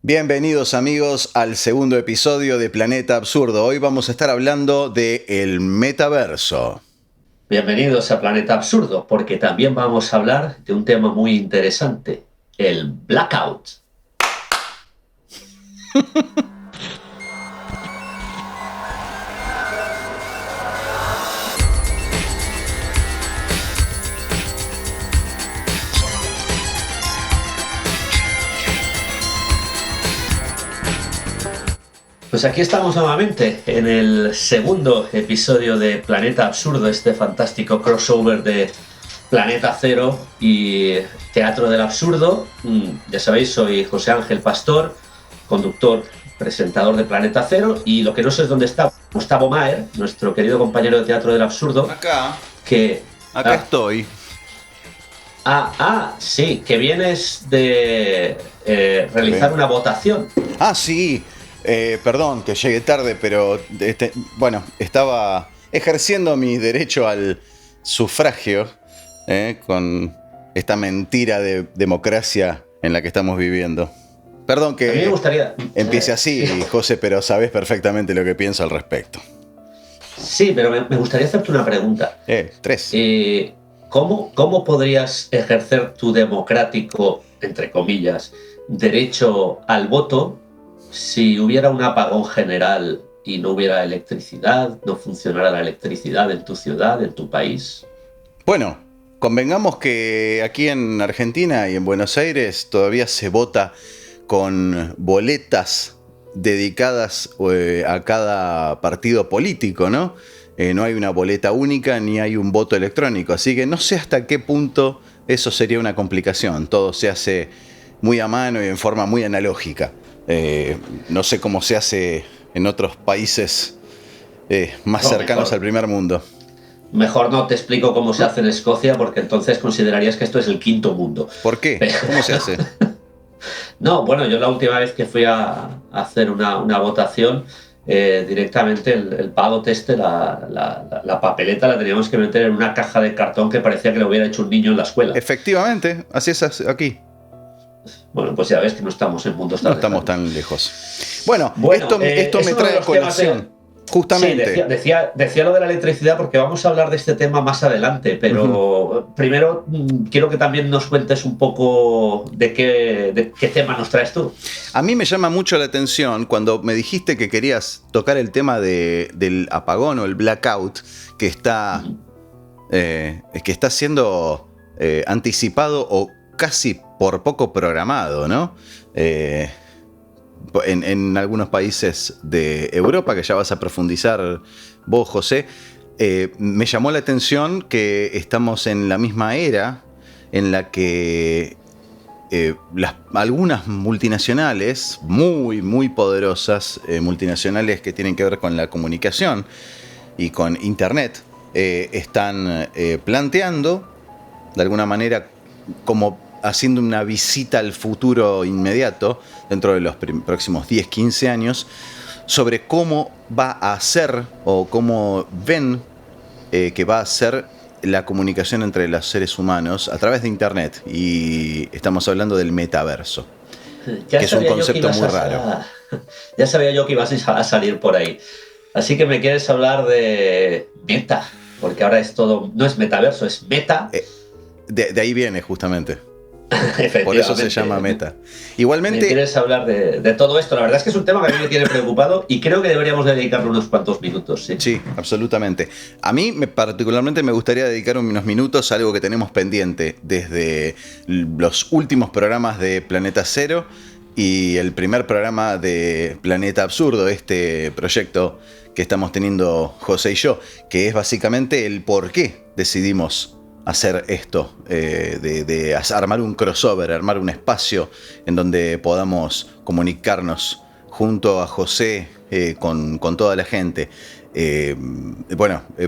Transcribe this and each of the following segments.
Bienvenidos amigos al segundo episodio de Planeta Absurdo. Hoy vamos a estar hablando de el metaverso. Bienvenidos a Planeta Absurdo, porque también vamos a hablar de un tema muy interesante, el blackout. Pues aquí estamos nuevamente en el segundo episodio de Planeta Absurdo, este fantástico crossover de Planeta Cero y Teatro del Absurdo. Ya sabéis, soy José Ángel Pastor, conductor, presentador de Planeta Cero, y lo que no sé es dónde está Gustavo Maher, nuestro querido compañero de Teatro del Absurdo. Acá que estoy. Sí, que vienes de realizar una votación. Sí. Perdón que llegué tarde, pero estaba ejerciendo mi derecho al sufragio con esta mentira de democracia en la que estamos viviendo. Perdón que a mí me gustaría, empiece así, José, pero sabes perfectamente lo que pienso al respecto. Sí, pero me gustaría hacerte una pregunta. 3. ¿Cómo podrías ejercer tu democrático, entre comillas, derecho al voto si hubiera un apagón general y no hubiera electricidad, no funcionara la electricidad en tu ciudad, en tu país? Bueno, convengamos que aquí en Argentina y en Buenos Aires todavía se vota con boletas dedicadas a cada partido político, ¿no? No hay una boleta única ni hay un voto electrónico, así que no sé hasta qué punto eso sería una complicación. Todo se hace muy a mano y en forma muy analógica. No sé cómo se hace en otros países más cercanos al primer mundo. Mejor no te explico cómo se hace en Escocia, porque entonces considerarías que esto es el quinto mundo. ¿Por qué? ¿Cómo se hace? No, bueno, yo la última vez que fui a hacer una votación, directamente el ballot la papeleta la teníamos que meter en una caja de cartón que parecía que lo hubiera hecho un niño en la escuela. Efectivamente, así es aquí. Bueno, pues ya ves que no estamos en mundos tan lejanos. No estamos tan lejos. Bueno, esto me trae a colación. Justamente. Sí, decía lo de la electricidad porque vamos a hablar de este tema más adelante, pero primero quiero que también nos cuentes un poco de qué tema nos traes tú. A mí me llama mucho la atención cuando me dijiste que querías tocar el tema del apagón o el blackout que está siendo anticipado o casi por poco programado, ¿no? En algunos países de Europa, que ya vas a profundizar vos, José, me llamó la atención que estamos en la misma era en la que algunas multinacionales, muy, muy poderosas, multinacionales que tienen que ver con la comunicación y con Internet, están planteando, de alguna manera, como haciendo una visita al futuro inmediato, dentro de los próximos 10, 15 años, sobre cómo va a ser o cómo ven que va a ser la comunicación entre los seres humanos a través de Internet. Y estamos hablando del metaverso, que es un concepto muy raro. Ya sabía yo que ibas a salir por ahí. Así que me quieres hablar de meta, porque ahora es todo, no es metaverso, es meta. De ahí viene justamente. Por eso se llama meta. Igualmente, ¿me quieres hablar de todo esto? La verdad es que es un tema que a mí me tiene preocupado y creo que deberíamos dedicarle unos cuantos minutos. Sí, absolutamente. A mí particularmente me gustaría dedicar unos minutos a algo que tenemos pendiente desde los últimos programas de Planeta Cero y el primer programa de Planeta Absurdo, este proyecto que estamos teniendo José y yo, que es básicamente el por qué decidimos hacer esto, de armar un crossover, armar un espacio en donde podamos comunicarnos junto a José con toda la gente.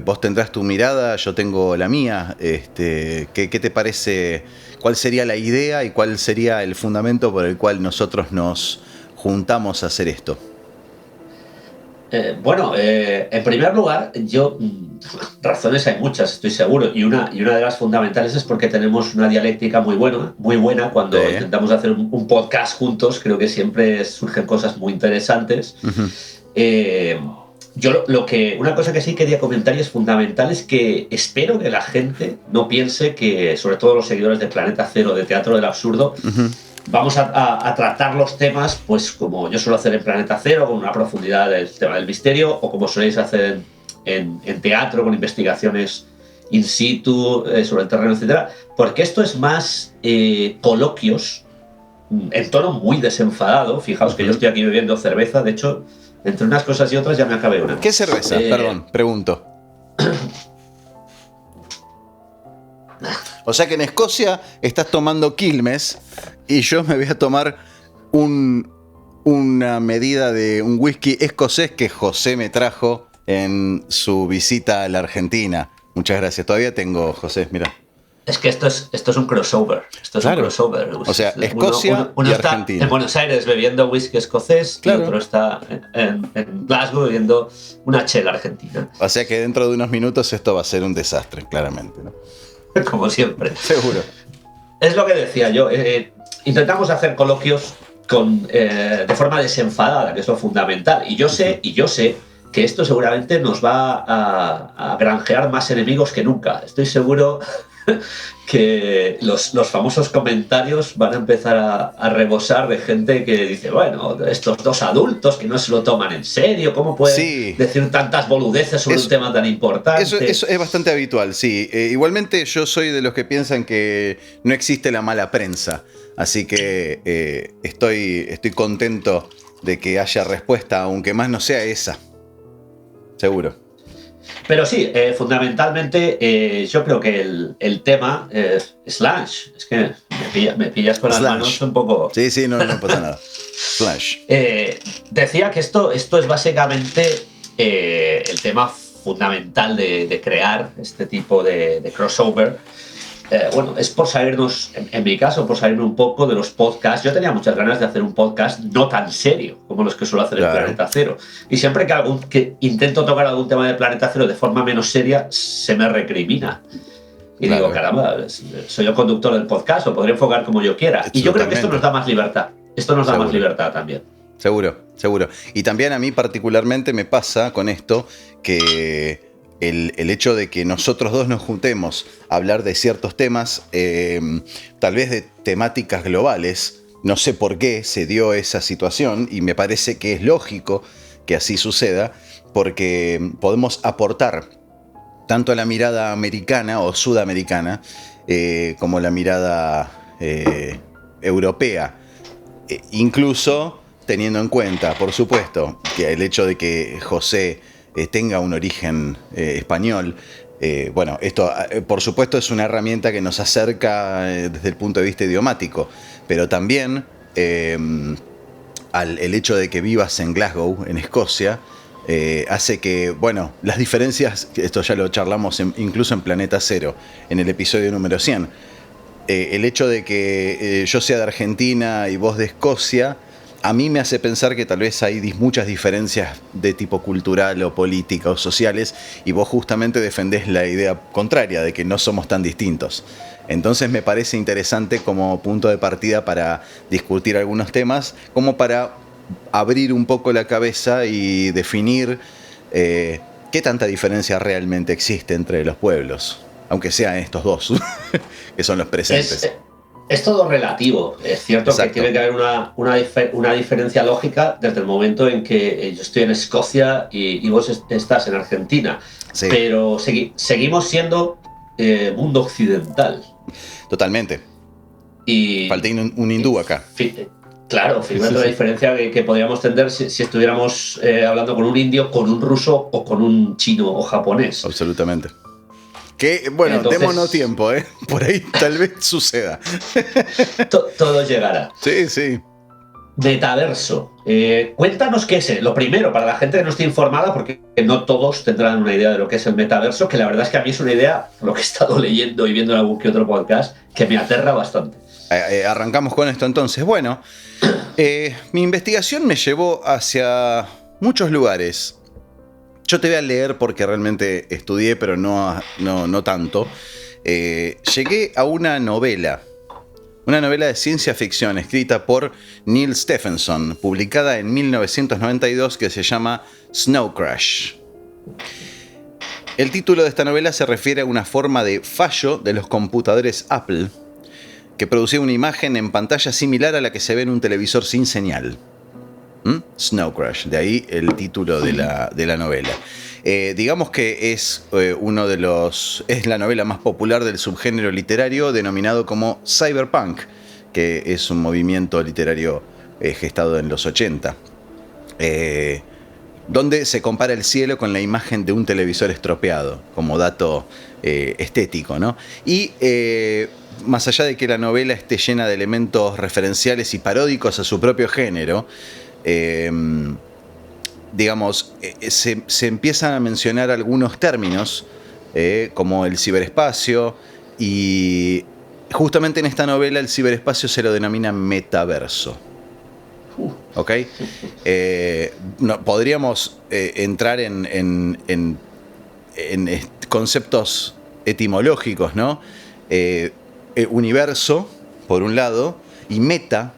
Vos tendrás tu mirada, yo tengo la mía. ¿Qué te parece? ¿Cuál sería la idea y cuál sería el fundamento por el cual nosotros nos juntamos a hacer esto? En primer lugar, razones hay muchas, estoy seguro, y una de las fundamentales es porque tenemos una dialéctica muy buena cuando intentamos hacer un podcast juntos. Creo que siempre surgen cosas muy interesantes. Una cosa que sí quería comentar y es fundamental es que espero que la gente no piense que, sobre todo los seguidores de Planeta Cero, de Teatro del Absurdo, vamos a tratar los temas pues como yo suelo hacer en Planeta Cero, con una profundidad del tema del misterio, o como soléis hacer en teatro, con investigaciones in situ sobre el terreno, etcétera, porque esto es más coloquios en tono muy desenfadado. Fijaos que yo estoy aquí bebiendo cerveza, de hecho, entre unas cosas y otras ya me acabé una. ¿Qué cerveza? Perdón, pregunto. O sea que en Escocia estás tomando Quilmes y yo me voy a tomar una medida de un whisky escocés que José me trajo en su visita a la Argentina. Muchas gracias. Todavía tengo, José, mira. Es que esto es un crossover. Esto es un crossover. O sea, Escocia uno y está Argentina. En Buenos Aires bebiendo whisky escocés, y otro está en Glasgow bebiendo una chela argentina. O sea que dentro de unos minutos esto va a ser un desastre, claramente, ¿no? Como siempre. Seguro. Es lo que decía yo. Intentamos hacer coloquios de forma desenfadada, que es lo fundamental. Y yo sé que esto seguramente nos va a granjear más enemigos que nunca. Estoy seguro que los famosos comentarios van a empezar a rebosar de gente que dice, bueno, estos dos adultos que no se lo toman en serio, ¿cómo pueden decir tantas boludeces sobre un tema tan importante? Eso es bastante habitual, sí. Igualmente yo soy de los que piensan que no existe la mala prensa, así que estoy contento de que haya respuesta, aunque más no sea esa. Seguro. Pero sí, fundamentalmente yo creo que el tema es Slash. Es que me pillas con las manos un poco... Sí, no pasa nada. Slash. Decía que esto es básicamente el tema fundamental de crear este tipo de crossover. Es por salirnos, en mi caso, por salirme un poco de los podcasts. Yo tenía muchas ganas de hacer un podcast no tan serio como los que suelo hacer en Planeta Cero. Y siempre que intento tocar algún tema de Planeta Cero de forma menos seria, se me recrimina. Y digo, caramba, soy el conductor del podcast, lo podré enfocar como yo quiera. Y yo creo que esto nos da más libertad. Esto nos da más libertad también. Seguro. Y también a mí particularmente me pasa con esto que... El hecho de que nosotros dos nos juntemos a hablar de ciertos temas, tal vez de temáticas globales, no sé por qué se dio esa situación y me parece que es lógico que así suceda, porque podemos aportar tanto a la mirada americana o sudamericana como la mirada europea, incluso teniendo en cuenta, por supuesto, que el hecho de que José tenga un origen español. Esto por supuesto es una herramienta que nos acerca desde el punto de vista idiomático, pero también el hecho de que vivas en Glasgow, en Escocia, hace que, las diferencias, esto ya lo charlamos incluso en Planeta Cero, en el episodio número 100, el hecho de que yo sea de Argentina y vos de Escocia, a mí me hace pensar que tal vez hay muchas diferencias de tipo cultural o política o sociales y vos justamente defendés la idea contraria de que no somos tan distintos. Entonces me parece interesante como punto de partida para discutir algunos temas, como para abrir un poco la cabeza y definir qué tanta diferencia realmente existe entre los pueblos, aunque sean estos dos, que son los presentes. Es todo relativo. Es cierto que tiene que haber una diferencia lógica desde el momento en que yo estoy en Escocia y vos estás en Argentina. Sí. Pero seguimos siendo mundo occidental. Totalmente. Y falta un hindú acá. Claro, fíjate la diferencia que podríamos tener si estuviéramos hablando con un indio, con un ruso o con un chino o japonés. Absolutamente. Que, entonces, démonos tiempo, ¿eh? Por ahí tal vez suceda. Todo llegará. Sí. Metaverso. Cuéntanos qué es. Lo primero, para la gente que no esté informada, porque no todos tendrán una idea de lo que es el metaverso, que la verdad es que a mí es una idea, por lo que he estado leyendo y viendo en algún que otro podcast, que me aterra bastante. Arrancamos con esto entonces. Mi investigación me llevó hacia muchos lugares. yo te voy a leer porque realmente estudié, pero no tanto. Llegué a una novela de ciencia ficción escrita por Neil Stephenson, publicada en 1992, que se llama Snow Crash. El título de esta novela se refiere a una forma de fallo de los computadores Apple que producía una imagen en pantalla similar a la que se ve en un televisor sin señal. Snow Crash, de ahí el título de la novela. Digamos que es es la novela más popular del subgénero literario denominado como cyberpunk, que es un movimiento literario gestado en los 80, donde se compara el cielo con la imagen de un televisor estropeado, como dato estético, ¿no? Y más allá de que la novela esté llena de elementos referenciales y paródicos a su propio género, digamos, se empiezan a mencionar algunos términos como el ciberespacio, y justamente en esta novela el ciberespacio se lo denomina metaverso. ¿Ok? Podríamos entrar en conceptos etimológicos, ¿no? Universo, por un lado, y meta,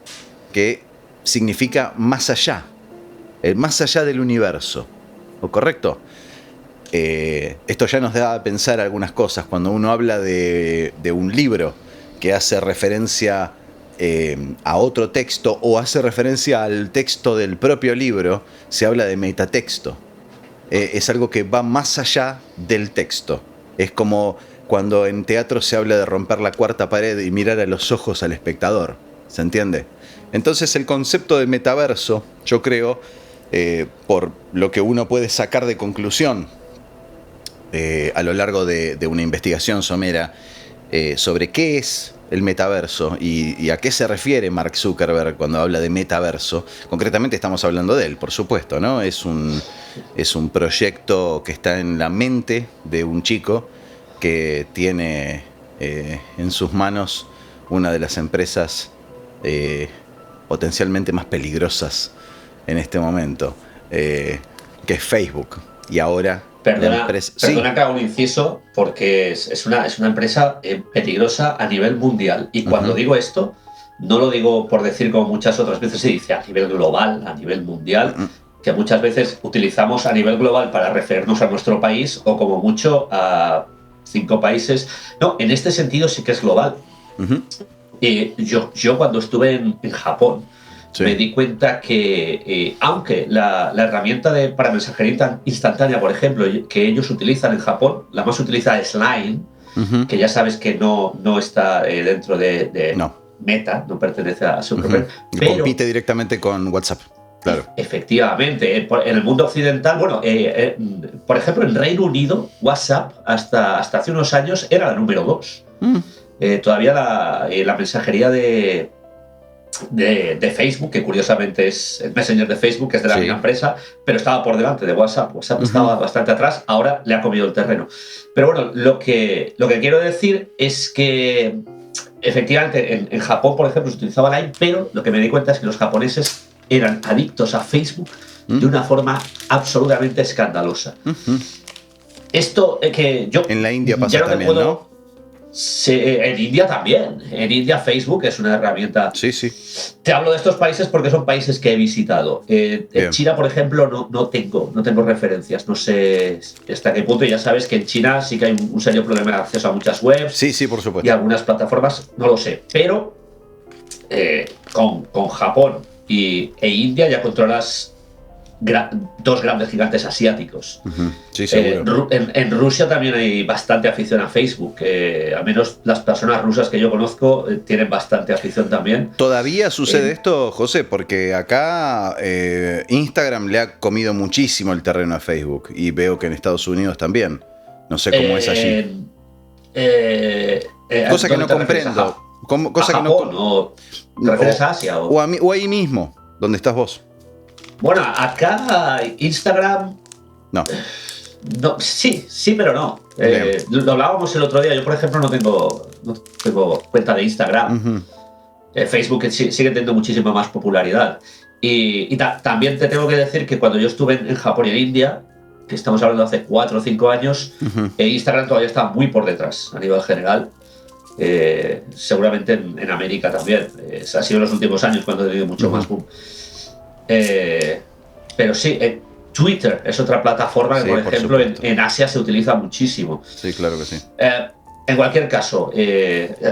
que significa más allá. El más allá del universo. ¿O correcto? Esto ya nos da a pensar algunas cosas. Cuando uno habla de un libro que hace referencia a otro texto o hace referencia al texto del propio libro, se habla de metatexto. Es algo que va más allá del texto. Es como cuando en teatro se habla de romper la cuarta pared y mirar a los ojos al espectador. ¿Se entiende? Entonces el concepto de metaverso, yo creo, por lo que uno puede sacar de conclusión a lo largo de una investigación somera sobre qué es el metaverso y a qué se refiere Mark Zuckerberg cuando habla de metaverso. Concretamente estamos hablando de él, por supuesto, ¿no? Es un proyecto que está en la mente de un chico que tiene en sus manos una de las empresas potencialmente más peligrosas en este momento, que es Facebook. Y ahora... Perdona que haga un inciso, porque es una empresa peligrosa a nivel mundial. Y cuando digo esto, no lo digo por decir como muchas otras veces se dice a nivel global, a nivel mundial, que muchas veces utilizamos a nivel global para referirnos a nuestro país o como mucho a 5 países. No, en este sentido sí que es global. Yo cuando estuve en Japón, sí, me di cuenta que aunque la herramienta para mensajería instantánea, por ejemplo, que ellos utilizan en Japón, la más utilizada es Line, que ya sabes que no está dentro de Meta, no pertenece a Zuckerberg, pero compite directamente con WhatsApp. Claro. Efectivamente, en el mundo occidental, bueno, por ejemplo, en Reino Unido, WhatsApp hasta hace unos años era la número 2. Todavía la mensajería de Facebook, que curiosamente es el Messenger de Facebook, que es de la misma empresa, pero estaba por delante de WhatsApp. WhatsApp estaba bastante atrás, ahora le ha comido el terreno. Pero bueno, lo que quiero decir es que efectivamente en Japón, por ejemplo, se utilizaba Line, pero lo que me di cuenta es que los japoneses eran adictos a Facebook de una forma absolutamente escandalosa. Esto que yo... En la India pasa también, ¿no? En India también. En India Facebook es una herramienta. Sí, sí. Te hablo de estos países porque son países que he visitado. En China, por ejemplo, no tengo referencias. No sé hasta qué punto. Ya sabes que en China sí que hay un serio problema de acceso a muchas webs. Sí, sí, por supuesto. Y algunas plataformas, no lo sé. Pero con Japón e India ya controlas dos grandes gigantes asiáticos. Sí, seguro. En Rusia también hay bastante afición a Facebook. Al menos las personas rusas que yo conozco tienen bastante afición también. ¿Todavía sucede esto, José? Porque acá Instagram le ha comido muchísimo el terreno a Facebook y veo que en Estados Unidos también. No sé cómo es allí. Cosa que no comprendo. Cosa que no... ¿Te refieres a Asia? O ahí mismo, donde estás vos. Bueno, acá Instagram... No. Sí, pero no. Lo hablábamos el otro día. Yo, por ejemplo, no tengo cuenta de Instagram. Facebook sigue teniendo muchísima más popularidad. Y también te tengo que decir que cuando yo estuve en Japón y en India, que estamos hablando de hace 4 o 5 años, Instagram todavía está muy por detrás a nivel general. Seguramente en América también. Ha sido en los últimos años cuando ha tenido mucho más boom. Pero sí, Twitter es otra plataforma que, por ejemplo, en Asia se utiliza muchísimo. Sí, claro que sí. En cualquier caso,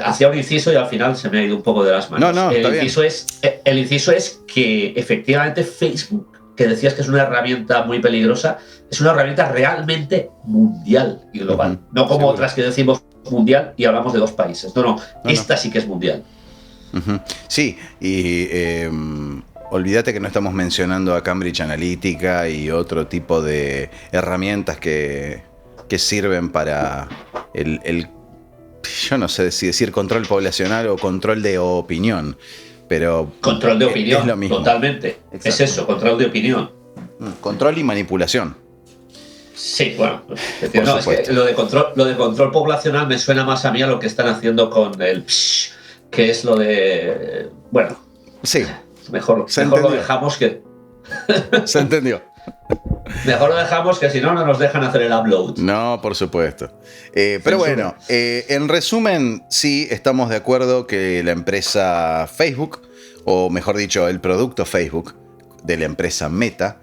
hacía un inciso y al final se me ha ido un poco de las manos. No, el inciso es que efectivamente Facebook, que decías que es una herramienta muy peligrosa, es una herramienta realmente mundial y global. No como otras que decimos mundial y hablamos de 2 países. No, esta sí que es mundial. Sí, y olvídate que no estamos mencionando a Cambridge Analytica y otro tipo de herramientas que sirven para yo no sé si decir control poblacional o control de opinión, pero control de opinión, es lo mismo. Totalmente. Exacto. Es eso, control de opinión. Control y manipulación. Sí, bueno, es que lo de control poblacional me suena más a mí a lo que están haciendo con el psh, que es lo de, bueno, sí, mejor lo dejamos que se entendió. Mejor lo dejamos que si no nos dejan hacer el upload. No, por supuesto. Pero bueno, en resumen, sí estamos de acuerdo que la empresa Facebook, o mejor dicho, el producto Facebook de la empresa Meta,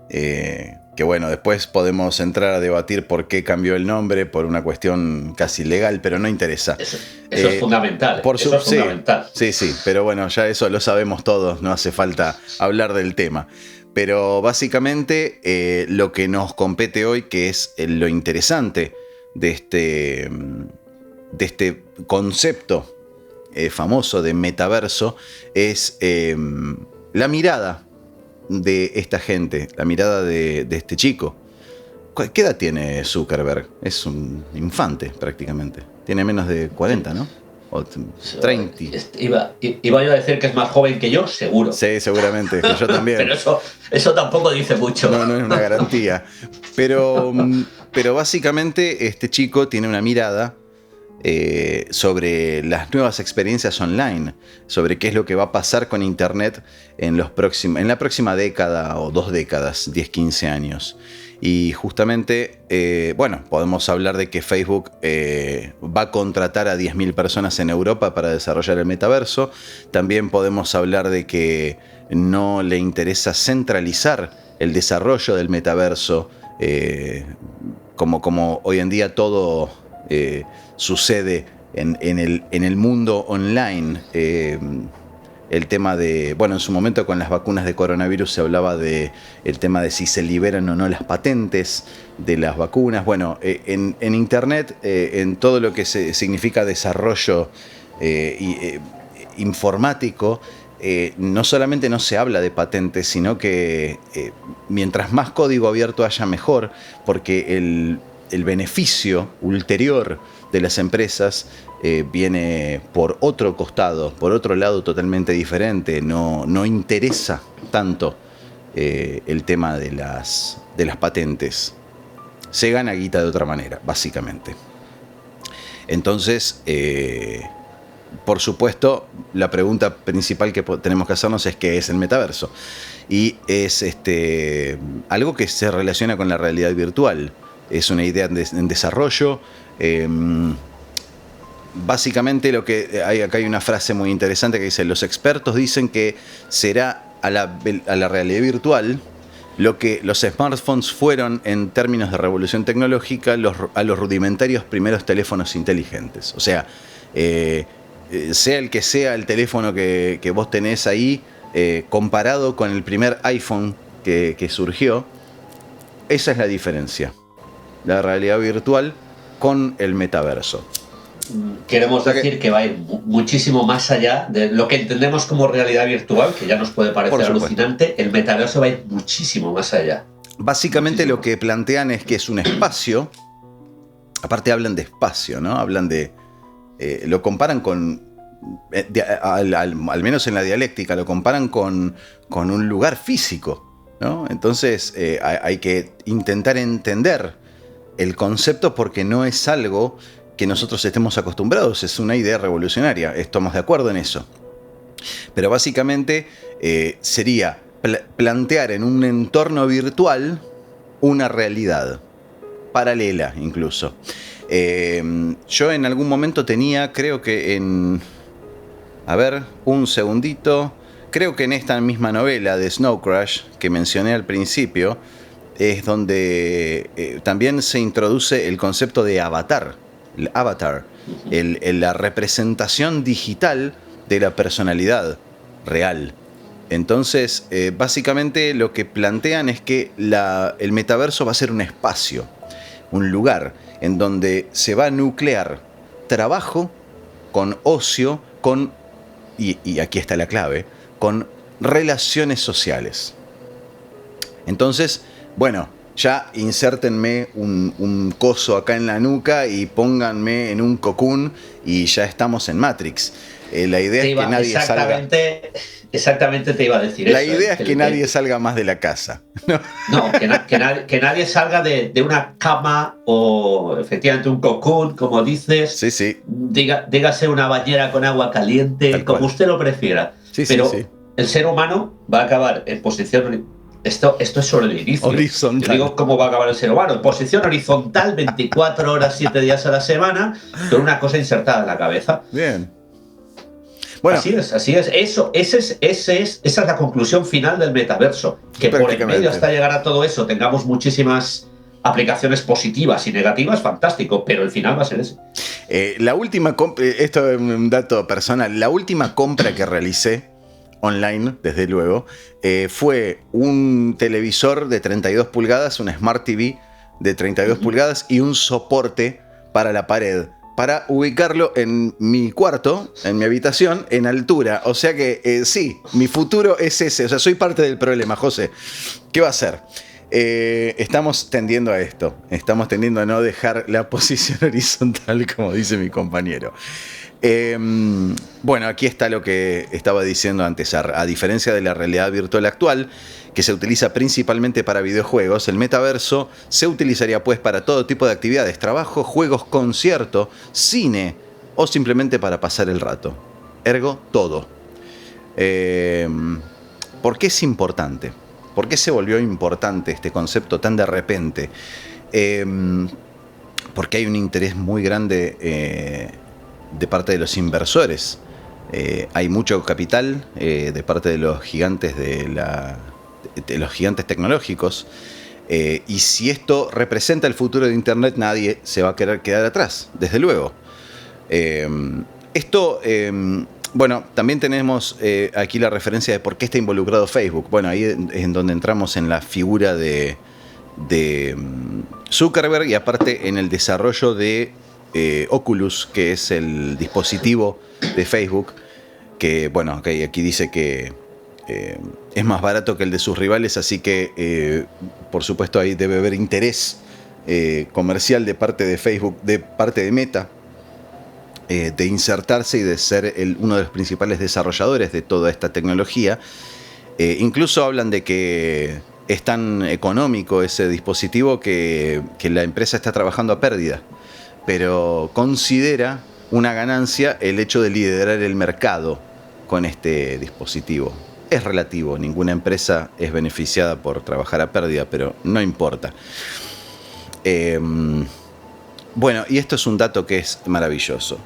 que bueno, después podemos entrar a debatir por qué cambió el nombre, por una cuestión casi legal, pero no interesa. Eso es fundamental. Eso es fundamental. Sí, pero bueno, ya eso lo sabemos todos, no hace falta hablar del tema. Pero básicamente lo que nos compete hoy, que es lo interesante de este concepto famoso de metaverso, es la mirada de esta gente, la mirada de este chico. ¿Qué edad tiene Zuckerberg? Es un infante prácticamente. Tiene menos de 40, ¿no? O 30. Iba yo a decir que es más joven que yo, seguro. Sí, seguramente, que yo también. Pero eso tampoco dice mucho. No es una garantía. Pero básicamente este chico tiene una mirada sobre las nuevas experiencias online, sobre qué es lo que va a pasar con Internet en la próxima década o 2 décadas, 10, 15 años. Y justamente, podemos hablar de que Facebook va a contratar a 10.000 personas en Europa para desarrollar el metaverso. También podemos hablar de que no le interesa centralizar el desarrollo del metaverso, como hoy en día todo sucede en el mundo online. El tema de, en su momento con las vacunas de coronavirus se hablaba de el tema de si se liberan o no las patentes de las vacunas. Bueno, en Internet, en todo lo que significa desarrollo informático, no solamente no se habla de patentes, sino que mientras más código abierto haya, mejor, porque el beneficio ulterior de las empresas viene por otro costado, por otro lado totalmente diferente. No interesa tanto el tema de las patentes. Se gana guita de otra manera, básicamente. Entonces, por supuesto, la pregunta principal que tenemos que hacernos es ¿qué es el metaverso? Y es algo que se relaciona con la realidad virtual. Es una idea en desarrollo. Básicamente acá hay una frase muy interesante que dice: los expertos dicen que será a la realidad virtual lo que los smartphones fueron en términos de revolución tecnológica a los rudimentarios primeros teléfonos inteligentes. O sea, sea el que sea el teléfono que vos tenés ahí, comparado con el primer iPhone que surgió, esa es la diferencia. La realidad virtual con el metaverso. Queremos decir que va a ir muchísimo más allá de lo que entendemos como realidad virtual, que ya nos puede parecer alucinante. El metaverso va a ir muchísimo más allá. Básicamente lo que plantean es que es un espacio. Aparte hablan de espacio, ¿no? Hablan de... lo comparan con... al menos en la dialéctica, lo comparan con un lugar físico, ¿no? Entonces hay que intentar entender el concepto, porque no es algo que nosotros estemos acostumbrados, es una idea revolucionaria, estamos de acuerdo en eso. Pero básicamente sería plantear en un entorno virtual una realidad paralela incluso. Yo en algún momento tenía, creo que en... A ver, un segundito. Creo que en esta misma novela de Snow Crash que mencioné al principio es donde también se introduce el concepto de avatar. El avatar, la representación digital de la personalidad real. Entonces, básicamente lo que plantean es que el metaverso va a ser un espacio, un lugar en donde se va a nuclear trabajo con ocio, y aquí está la clave, con relaciones sociales. Entonces, bueno, ya insértenme un coso acá en la nuca y pónganme en un cocoon y ya estamos en Matrix. La idea es que nadie salga... Exactamente te iba a decir la eso. La idea es que nadie salga más de la casa. No, que nadie salga de una cama o efectivamente un cocoon, como dices. Sí, sí. Dígase una bañera con agua caliente, como usted lo prefiera. Sí, pero sí. el ser humano va a acabar en posición... Esto es sobre el inicio. Horizontal. Yo digo cómo va a acabar el ser humano. En posición horizontal, 24 horas, 7 días a la semana, con una cosa insertada en la cabeza. Bien. Bueno, así es. Esa es la conclusión final del metaverso. Que por el medio, hasta llegar a todo eso, tengamos muchísimas aplicaciones positivas y negativas, fantástico, pero el final va a ser ese. La última esto es un dato personal, la última compra que realicé online, desde luego, fue un televisor de 32 pulgadas, una Smart TV de 32 pulgadas y un soporte para la pared, para ubicarlo en mi cuarto, en mi habitación, en altura. O sea que sí, mi futuro es ese. O sea, soy parte del problema, José. ¿Qué va a hacer? Estamos tendiendo a esto. Estamos tendiendo a no dejar la posición horizontal, como dice mi compañero. Bueno, aquí está lo que estaba diciendo antes. A diferencia de la realidad virtual actual, que se utiliza principalmente para videojuegos, el metaverso se utilizaría pues para todo tipo de actividades, trabajo, juegos, concierto, cine o simplemente para pasar el rato. Ergo, todo. ¿Por qué es importante? ¿Por qué se volvió importante este concepto tan de repente? Porque hay un interés muy grande de parte de los inversores. Hay mucho capital de parte de los gigantes de los gigantes tecnológicos, y si esto representa el futuro de Internet, nadie se va a querer quedar atrás, desde luego. Bueno, también tenemos aquí la referencia de por qué está involucrado Facebook. Bueno, ahí es en donde entramos en la figura de Zuckerberg, y aparte en el desarrollo de Oculus, que es el dispositivo de Facebook, que bueno, aquí dice que es más barato que el de sus rivales, así que por supuesto ahí debe haber interés comercial de parte de Facebook, de parte de Meta, de insertarse y de ser uno de los principales desarrolladores de toda esta tecnología. Incluso hablan de que es tan económico ese dispositivo que la empresa está trabajando a pérdida, pero considera una ganancia el hecho de liderar el mercado con este dispositivo. Es relativo, ninguna empresa es beneficiada por trabajar a pérdida, pero no importa. Bueno, y esto es un dato que es maravilloso.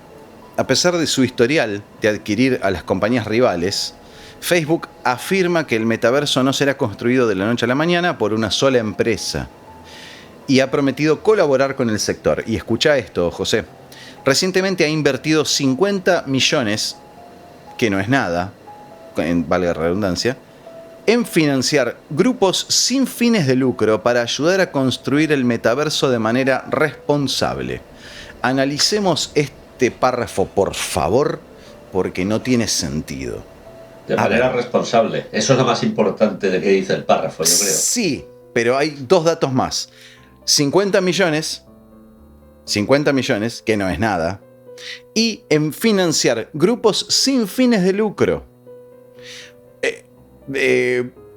A pesar de su historial de adquirir a las compañías rivales, Facebook afirma que el metaverso no será construido de la noche a la mañana por una sola empresa, y ha prometido colaborar con el sector. Y escucha esto, José. Recientemente ha invertido 50 millones, que no es nada, valga la redundancia, en financiar grupos sin fines de lucro para ayudar a construir el metaverso de manera responsable. Analicemos este párrafo, por favor, porque no tiene sentido. De manera responsable. Eso es lo más importante de que dice el párrafo, yo creo. Sí, pero hay dos datos más. 50 millones, que no es nada, y en financiar grupos sin fines de lucro.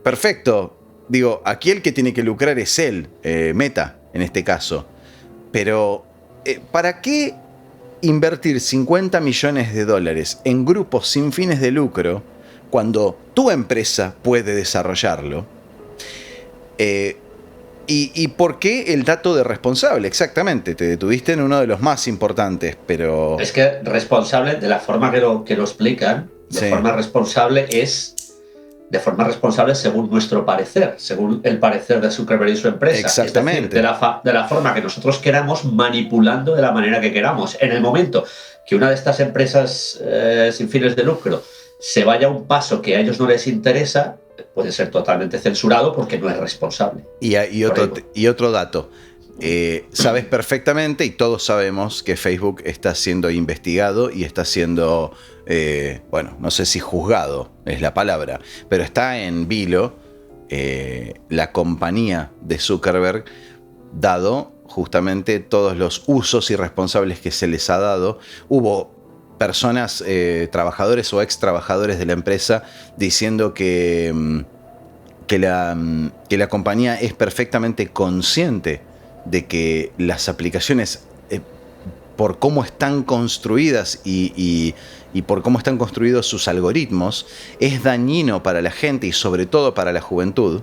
Perfecto. Digo, aquí el que tiene que lucrar es él, Meta, en este caso. Pero, ¿para qué invertir 50 millones de dólares en grupos sin fines de lucro cuando tu empresa puede desarrollarlo? ¿Y por qué el dato de responsable? Exactamente, te detuviste en uno de los más importantes, pero... Es que responsable, de la forma que lo explican, de forma responsable de forma responsable según nuestro parecer, según el parecer de Zuckerberg y su empresa. Exactamente. Es decir, de la forma que nosotros queramos, manipulando de la manera que queramos. En el momento que una de estas empresas sin fines de lucro se vaya a un paso que a ellos no les interesa, puede ser totalmente censurado porque no es responsable. Y otro dato. Sabes perfectamente, y todos sabemos, que Facebook está siendo investigado y está siendo, bueno, no sé si juzgado es la palabra, pero está en vilo la compañía de Zuckerberg, dado justamente todos los usos irresponsables que se les ha dado. Hubo personas, trabajadores o ex trabajadores de la empresa, diciendo que la compañía es perfectamente consciente de que las aplicaciones, por cómo están construidas y por cómo están construidos sus algoritmos, es dañino para la gente y sobre todo para la juventud.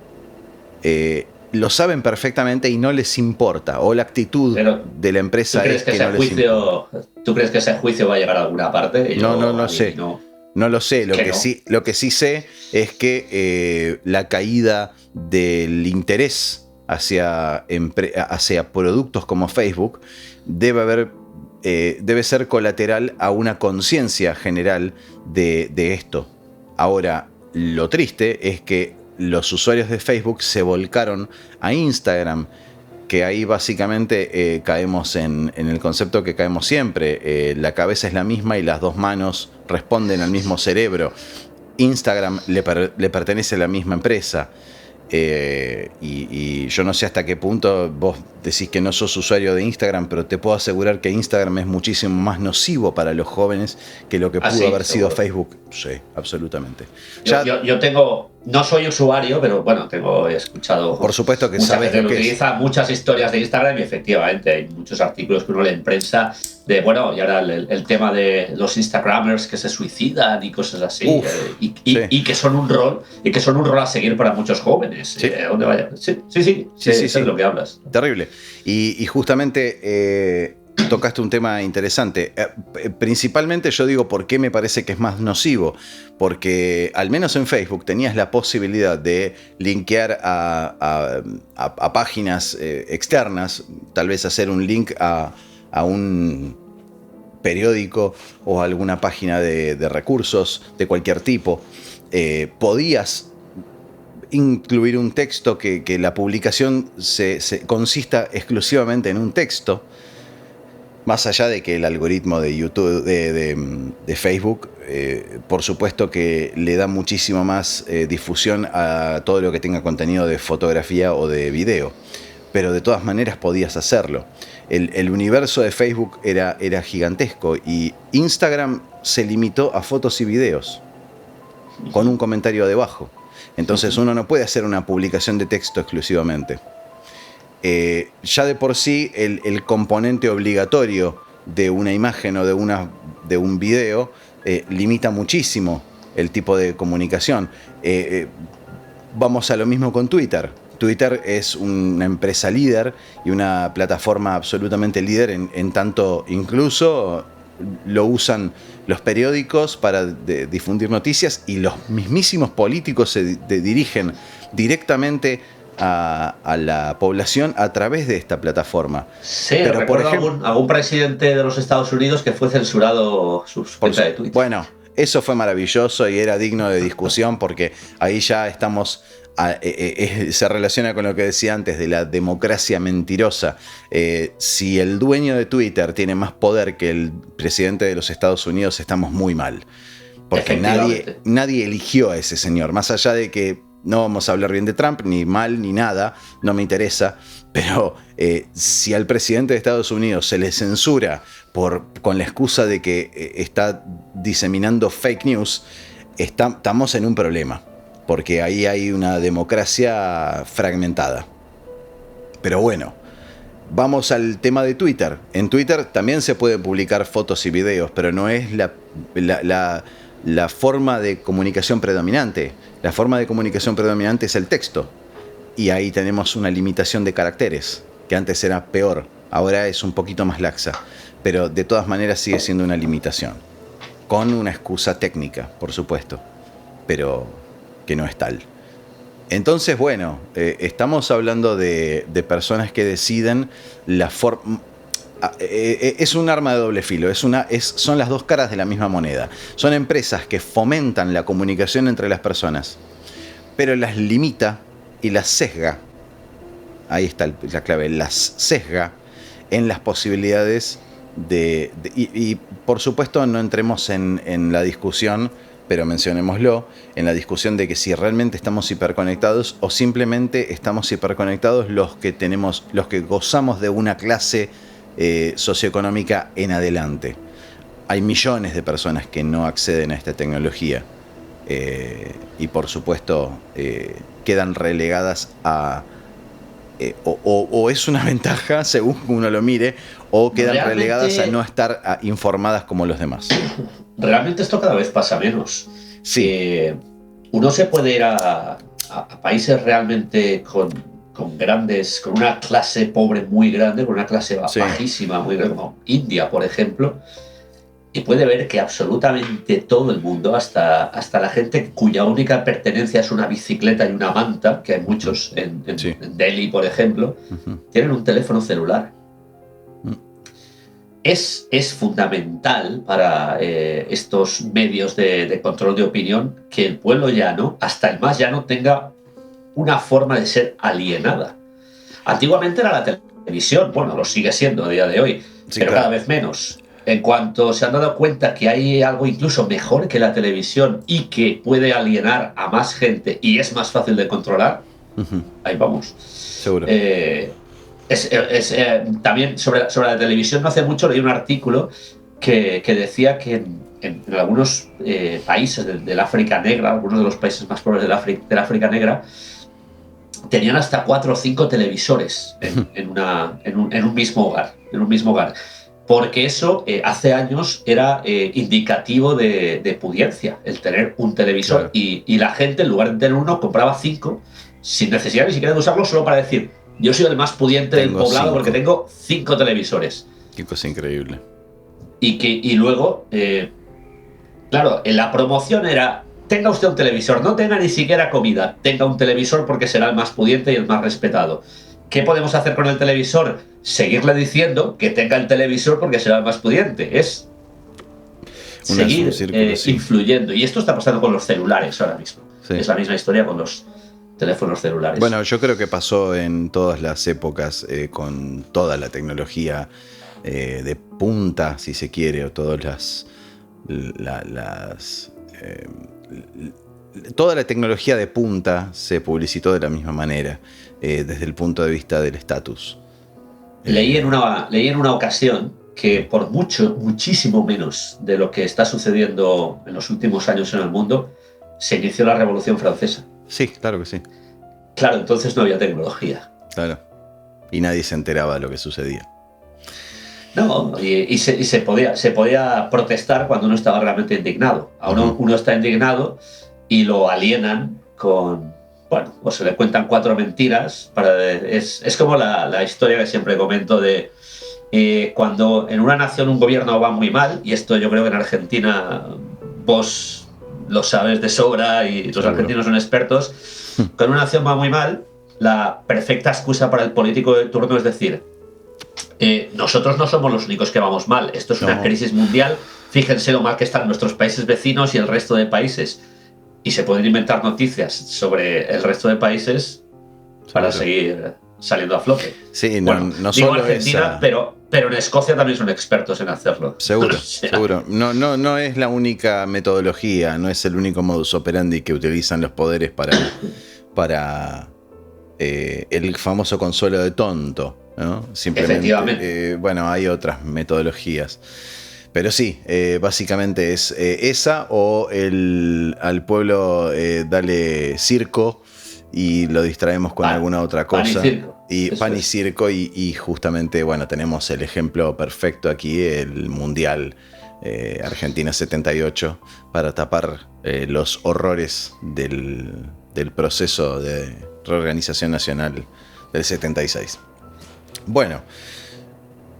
Lo saben perfectamente y no les importa, o la actitud de la empresa es que no les importa. ¿Tú crees que ese juicio va a llegar a alguna parte? No sé. No lo sé, lo que sí sé es que la caída del interés hacia productos como Facebook debe ser colateral a una conciencia general de esto. Ahora, lo triste es que los usuarios de Facebook se volcaron a Instagram, que ahí básicamente caemos en el concepto que caemos siempre. La cabeza es la misma y las dos manos responden al mismo cerebro. Instagram le pertenece a la misma empresa. Y yo no sé hasta qué punto vos decís que no sos usuario de Instagram, pero te puedo asegurar que Instagram es muchísimo más nocivo para los jóvenes que lo que pudo haber sido Facebook. Sí, absolutamente. No soy usuario, pero bueno, he escuchado. Por supuesto que sabes que utiliza muchas historias de Instagram y efectivamente hay muchos artículos que uno lee en prensa de, bueno, y ahora el tema de los Instagramers que se suicidan y cosas así. Y que son un rol a seguir para muchos jóvenes. Sí. ¿Dónde vaya? Sí, es lo que hablas. Terrible. Y justamente tocaste un tema interesante. Principalmente yo digo por qué me parece que es más nocivo. Porque al menos en Facebook tenías la posibilidad de linkear a páginas externas, tal vez hacer un link a un periódico o alguna página de recursos de cualquier tipo. Podías incluir un texto que la publicación se consista exclusivamente en un texto, más allá de que el algoritmo de YouTube, de Facebook, por supuesto que le da muchísimo más difusión a todo lo que tenga contenido de fotografía o de video, pero de todas maneras podías hacerlo. El universo de Facebook era gigantesco y Instagram se limitó a fotos y videos con un comentario debajo. Entonces uno no puede hacer una publicación de texto exclusivamente. Ya de por sí el componente obligatorio de una imagen o de un video limita muchísimo el tipo de comunicación. Vamos a lo mismo con Twitter. Twitter es una empresa líder y una plataforma absolutamente líder en tanto incluso lo usan los periódicos para difundir noticias y los mismísimos políticos se dirigen directamente a la población a través de esta plataforma. Sí, pero por ejemplo, algún presidente de los Estados Unidos que fue censurado sus cuentas de Twitter. Bueno, eso fue maravilloso y era digno de discusión porque ahí ya estamos... se relaciona con lo que decía antes de la democracia mentirosa. Si el dueño de Twitter tiene más poder que el presidente de los Estados Unidos, estamos muy mal. Porque nadie eligió a ese señor. Más allá de que no vamos a hablar bien de Trump, ni mal, ni nada, no me interesa. Pero si al presidente de Estados Unidos se le censura con la excusa de que está diseminando fake news, estamos en un problema. Porque ahí hay una democracia fragmentada. Pero bueno, vamos al tema de Twitter. En Twitter también se pueden publicar fotos y videos, pero no es la forma de comunicación predominante. La forma de comunicación predominante es el texto. Y ahí tenemos una limitación de caracteres, que antes era peor, ahora es un poquito más laxa, pero de todas maneras sigue siendo una limitación, con una excusa técnica, por supuesto, pero que no es tal. Entonces, bueno, estamos hablando de personas que deciden la forma. Es un arma de doble filo, son las dos caras de la misma moneda. Son empresas que fomentan la comunicación entre las personas, pero las limita y las sesga. Ahí está la clave, las sesga en las posibilidades y por supuesto no entremos en la discusión, pero mencionémoslo, en la discusión de que si realmente estamos hiperconectados o simplemente estamos hiperconectados los que gozamos de una clase socioeconómica en adelante. Hay millones de personas que no acceden a esta tecnología y por supuesto quedan relegadas a o es una ventaja según uno lo mire, o quedan relegadas a no estar informadas como los demás. Realmente esto cada vez pasa menos. Sí. Uno se puede ir a países realmente con una clase pobre muy grande, con una clase bajísima muy grande, como India, por ejemplo, y puede ver que absolutamente todo el mundo, hasta la gente cuya única pertenencia es una bicicleta y una manta, que hay muchos en Delhi, por ejemplo, tienen un teléfono celular. Es fundamental para estos medios de control de opinión que el pueblo llano, hasta el más llano, tenga una forma de ser alienada. Antiguamente era la televisión, bueno, lo sigue siendo a día de hoy, pero cada vez menos. En cuanto se han dado cuenta que hay algo incluso mejor que la televisión y que puede alienar a más gente y es más fácil de controlar, ahí vamos. Seguro. También sobre la televisión, no hace mucho leí un artículo que decía que en algunos países del África Negra, algunos de los países más pobres del África Negra, tenían hasta 4 o 5 televisores en un mismo hogar. Porque eso hace años era indicativo de pudiencia, el tener un televisor. Claro. Y la gente, en lugar de tener uno, compraba 5 sin necesidad ni siquiera de usarlo, solo para decir: yo soy el más pudiente del poblado porque tengo 5 televisores. Qué cosa increíble. Y luego, claro, la promoción era: tenga usted un televisor, no tenga ni siquiera comida, tenga un televisor porque será el más pudiente y el más respetado. ¿Qué podemos hacer con el televisor? Seguirle diciendo que tenga el televisor porque será el más pudiente. Es seguir influyendo. Y esto está pasando con los celulares ahora mismo. Sí. Es la misma historia con los teléfonos celulares. Bueno, yo creo que pasó en todas las épocas con toda la tecnología de punta, si se quiere, o todas toda la tecnología de punta se publicitó de la misma manera, desde el punto de vista del estatus. Leí en una ocasión que por muchísimo menos de lo que está sucediendo en los últimos años en el mundo, se inició la Revolución Francesa. Sí, claro que sí. Claro, entonces no había tecnología. Claro. Y nadie se enteraba de lo que sucedía. No, y se podía protestar cuando uno estaba realmente indignado. Ahora uno está indignado y lo alienan con... Bueno, o se le cuentan 4 mentiras. Es como la historia que siempre comento de cuando en una nación un gobierno va muy mal, y esto yo creo que en Argentina vos lo sabes de sobra y los argentinos son expertos, cuando una nación va muy mal, la perfecta excusa para el político de turno es decir: nosotros no somos los únicos que vamos mal, esto es una crisis mundial, fíjense lo mal que están nuestros países vecinos y el resto de países. Y se pueden inventar noticias sobre el resto de países para seguir saliendo a flote. Sí, bueno, no digo solo Argentina, pero en Escocia también son expertos en hacerlo. Seguro, seguro. No es la única metodología, no es el único modus operandi que utilizan los poderes para el famoso consuelo de tonto, ¿no? Simplemente, efectivamente. Bueno, hay otras metodologías. Pero sí, básicamente es esa o al pueblo dale circo y lo distraemos con alguna otra cosa. Pan y circo y justamente, bueno, tenemos el ejemplo perfecto aquí, el Mundial Argentina 78, para tapar los horrores del proceso reorganización nacional del 76. Bueno,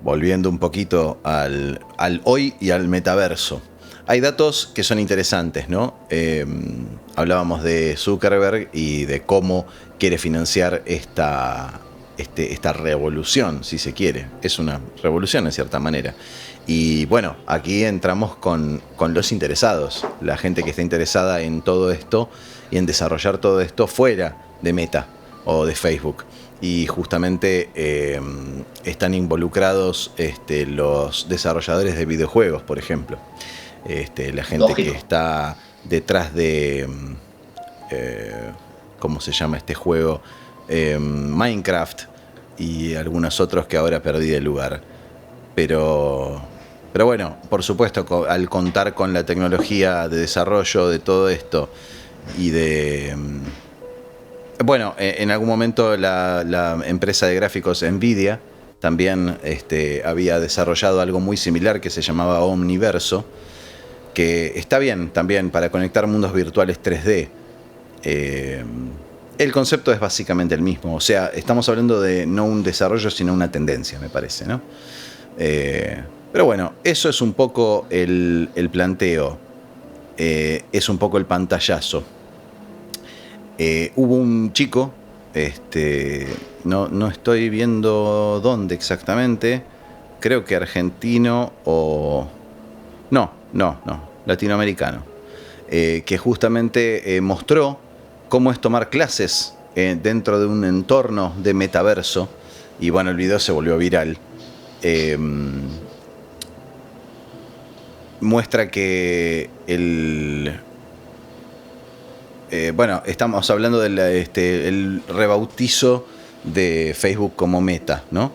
volviendo un poquito al hoy y al metaverso. Hay datos que son interesantes, ¿no? Hablábamos de Zuckerberg y de cómo quiere financiar esta revolución, si se quiere. Es una revolución en cierta manera. Y bueno, aquí entramos con los interesados, la gente que está interesada en todo esto y en desarrollar todo esto fuera de Meta o de Facebook. Y justamente están involucrados los desarrolladores de videojuegos, por ejemplo. La gente Lógico. que está detrás de... ¿cómo se llama este juego? Minecraft y algunos otros que ahora perdí el lugar. Pero bueno, por supuesto, al contar con la tecnología de desarrollo de todo esto y de... Bueno, en algún momento la empresa de gráficos Nvidia también había desarrollado algo muy similar que se llamaba Omniverso, que está bien también para conectar mundos virtuales 3D. El concepto es básicamente el mismo, o sea, estamos hablando de no un desarrollo, sino una tendencia, me parece, ¿no? Pero bueno, eso es un poco el planteo, es un poco el pantallazo. Hubo un chico, no estoy viendo dónde exactamente, creo que argentino o... No, latinoamericano, que justamente mostró cómo es tomar clases dentro de un entorno de metaverso, y bueno, el video se volvió viral. Muestra que bueno, estamos hablando del el rebautizo de Facebook como Meta, ¿no?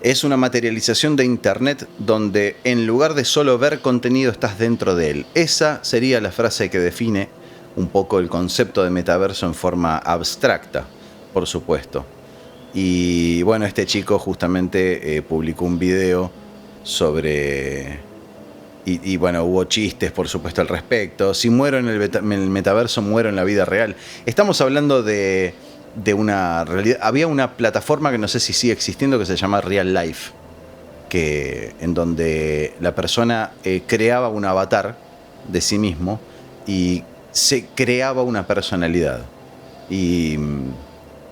Es una materialización de Internet donde en lugar de solo ver contenido estás dentro de él. Esa sería la frase que define un poco el concepto de metaverso en forma abstracta, por supuesto. Y bueno, este chico justamente publicó un video sobre... Y bueno, hubo chistes, por supuesto, al respecto. Si muero en el metaverso, muero en la vida real. Estamos hablando de una realidad. Había una plataforma que no sé si sigue existiendo que se llama Real Life, en donde la persona creaba un avatar de sí mismo y se creaba una personalidad. Y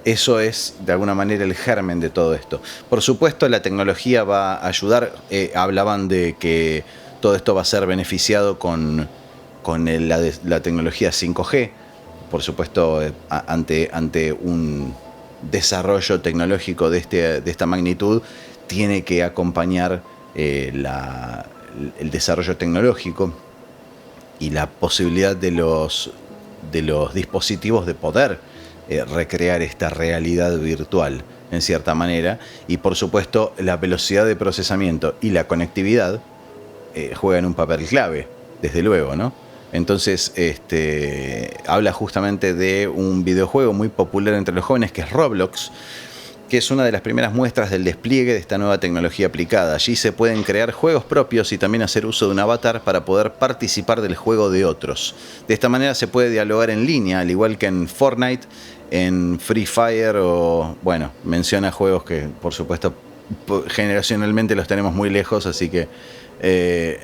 eso es de alguna manera el germen de todo esto. Por supuesto, la tecnología va a ayudar. Hablaban de que todo esto va a ser beneficiado con la tecnología 5G. Por supuesto, ante un desarrollo tecnológico de esta magnitud, tiene que acompañar el desarrollo tecnológico y la posibilidad de los dispositivos de poder recrear esta realidad virtual en cierta manera. Y por supuesto, la velocidad de procesamiento y la conectividad juegan un papel clave, desde luego, ¿no? Entonces, habla justamente de un videojuego muy popular entre los jóvenes que es Roblox, que es una de las primeras muestras del despliegue de esta nueva tecnología aplicada. Allí se pueden crear juegos propios y también hacer uso de un avatar para poder participar del juego de otros. De esta manera se puede dialogar en línea, al igual que en Fortnite, en Free Fire o, bueno, menciona juegos que, por supuesto, generacionalmente los tenemos muy lejos, así que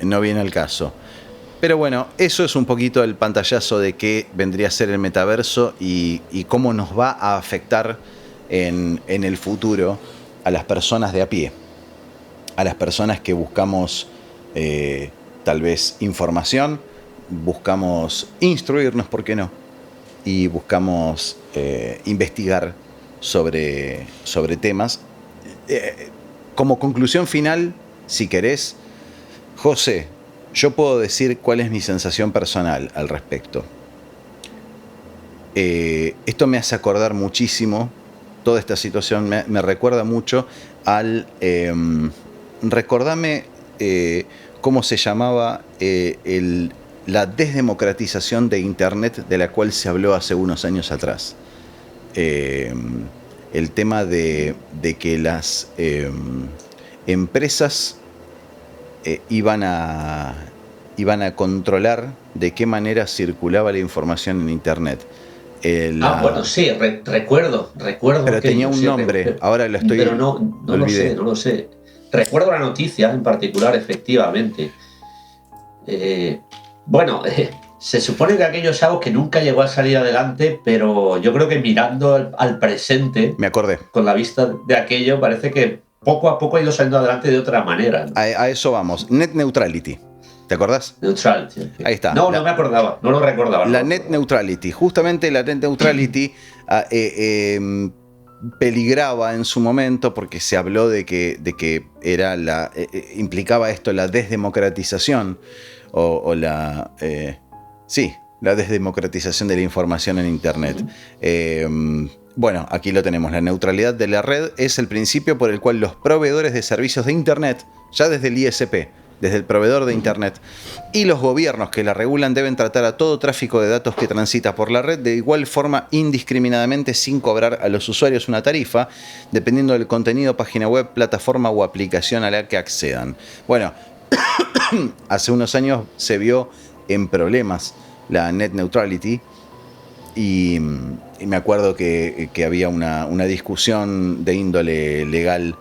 no viene al caso. Pero bueno, eso es un poquito el pantallazo de qué vendría a ser el metaverso y cómo nos va a afectar en el futuro a las personas de a pie, a las personas que buscamos tal vez información, buscamos instruirnos, ¿por qué no? Y buscamos investigar sobre temas. Como conclusión final, si querés, José, yo puedo decir cuál es mi sensación personal al respecto. Esto me hace acordar muchísimo, toda esta situación me recuerda mucho al... recordame cómo se llamaba la desdemocratización de Internet de la cual se habló hace unos años atrás. El tema de que las empresas iban a controlar de qué manera circulaba la información en Internet. Bueno, sí, recuerdo. Pero tenía un nombre, ahora lo estoy... Pero no lo sé. Recuerdo la noticia en particular, efectivamente. Se supone que aquello es algo que nunca llegó a salir adelante, pero yo creo que mirando al presente, me acordé. Con la vista de aquello, parece que poco a poco ha ido saliendo adelante de otra manera, ¿no? A eso vamos. Net neutrality. ¿Te acordás? Neutrality. Ahí está. No me acordaba, no lo recordaba. La net neutrality. Justamente la net neutrality peligraba en su momento porque se habló de que era implicaba esto la desdemocratización o la desdemocratización de la información en Internet. Bueno, aquí lo tenemos. La neutralidad de la red es el principio por el cual los proveedores de servicios de Internet, ya desde el ISP, desde el proveedor de Internet, y los gobiernos que la regulan deben tratar a todo tráfico de datos que transita por la red de igual forma indiscriminadamente sin cobrar a los usuarios una tarifa, dependiendo del contenido, página web, plataforma o aplicación a la que accedan. Bueno, hace unos años se vio en problemas la net neutrality y me acuerdo que había una discusión de índole legal,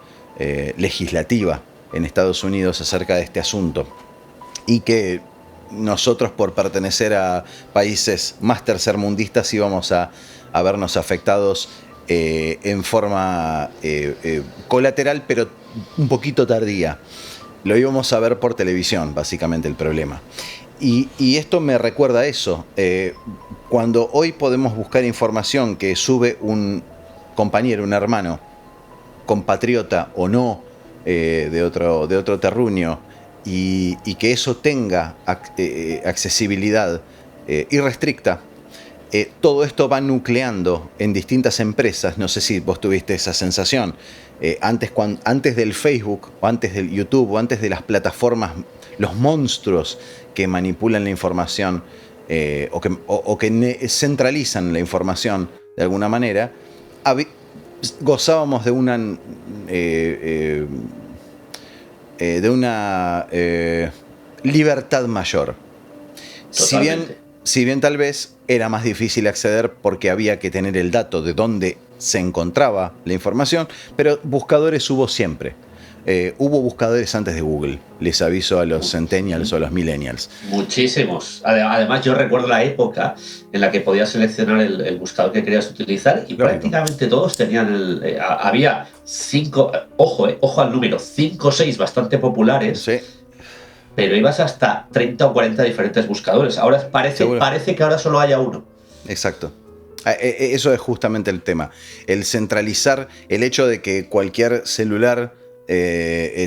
legislativa en Estados Unidos acerca de este asunto y que nosotros, por pertenecer a países más tercermundistas, íbamos a vernos afectados en forma colateral, pero un poquito tardía. Lo íbamos a ver por televisión, básicamente, el problema. Y esto me recuerda a eso. Cuando hoy podemos buscar información que sube un compañero, un hermano, compatriota o no, de otro terruño, y que eso tenga accesibilidad irrestricta, todo esto va nucleando en distintas empresas. No sé si vos tuviste esa sensación. Antes del Facebook, o antes del YouTube, o antes de las plataformas, los monstruos que manipulan la información o que centralizan la información de alguna manera, gozábamos de una libertad mayor. Si bien tal vez era más difícil acceder porque había que tener el dato de dónde se encontraba la información, pero buscadores hubo siempre. Hubo buscadores antes de Google, les aviso a los centennials o a los millennials. Muchísimos. Además, yo recuerdo la época en la que podías seleccionar el buscador que querías utilizar y prácticamente todos tenían había 5, ojo al número, 5 o 6 bastante populares, sí, pero ibas hasta 30 o 40 diferentes buscadores. Ahora parece que ahora solo haya uno. Exacto. Eso es justamente el tema. El centralizar, el hecho de que cualquier celular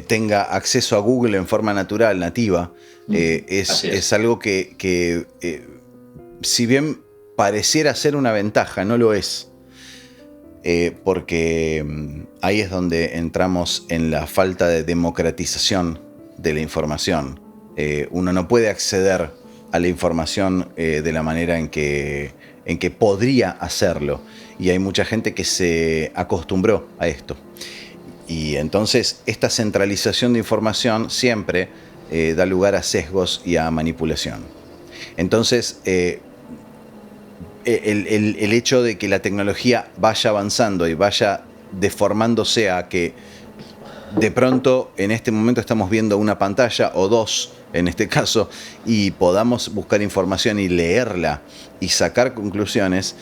tenga acceso a Google en forma natural, nativa, es algo que si bien pareciera ser una ventaja, no lo es. Porque ahí es donde entramos en la falta de democratización de la información. Uno no puede acceder a la información de la manera en que podría hacerlo. Y hay mucha gente que se acostumbró a esto. Y entonces esta centralización de información siempre da lugar a sesgos y a manipulación. Entonces el hecho de que la tecnología vaya avanzando y vaya deformándose a que de pronto en este momento estamos viendo una pantalla o dos en este caso y podamos buscar información y leerla y sacar conclusiones,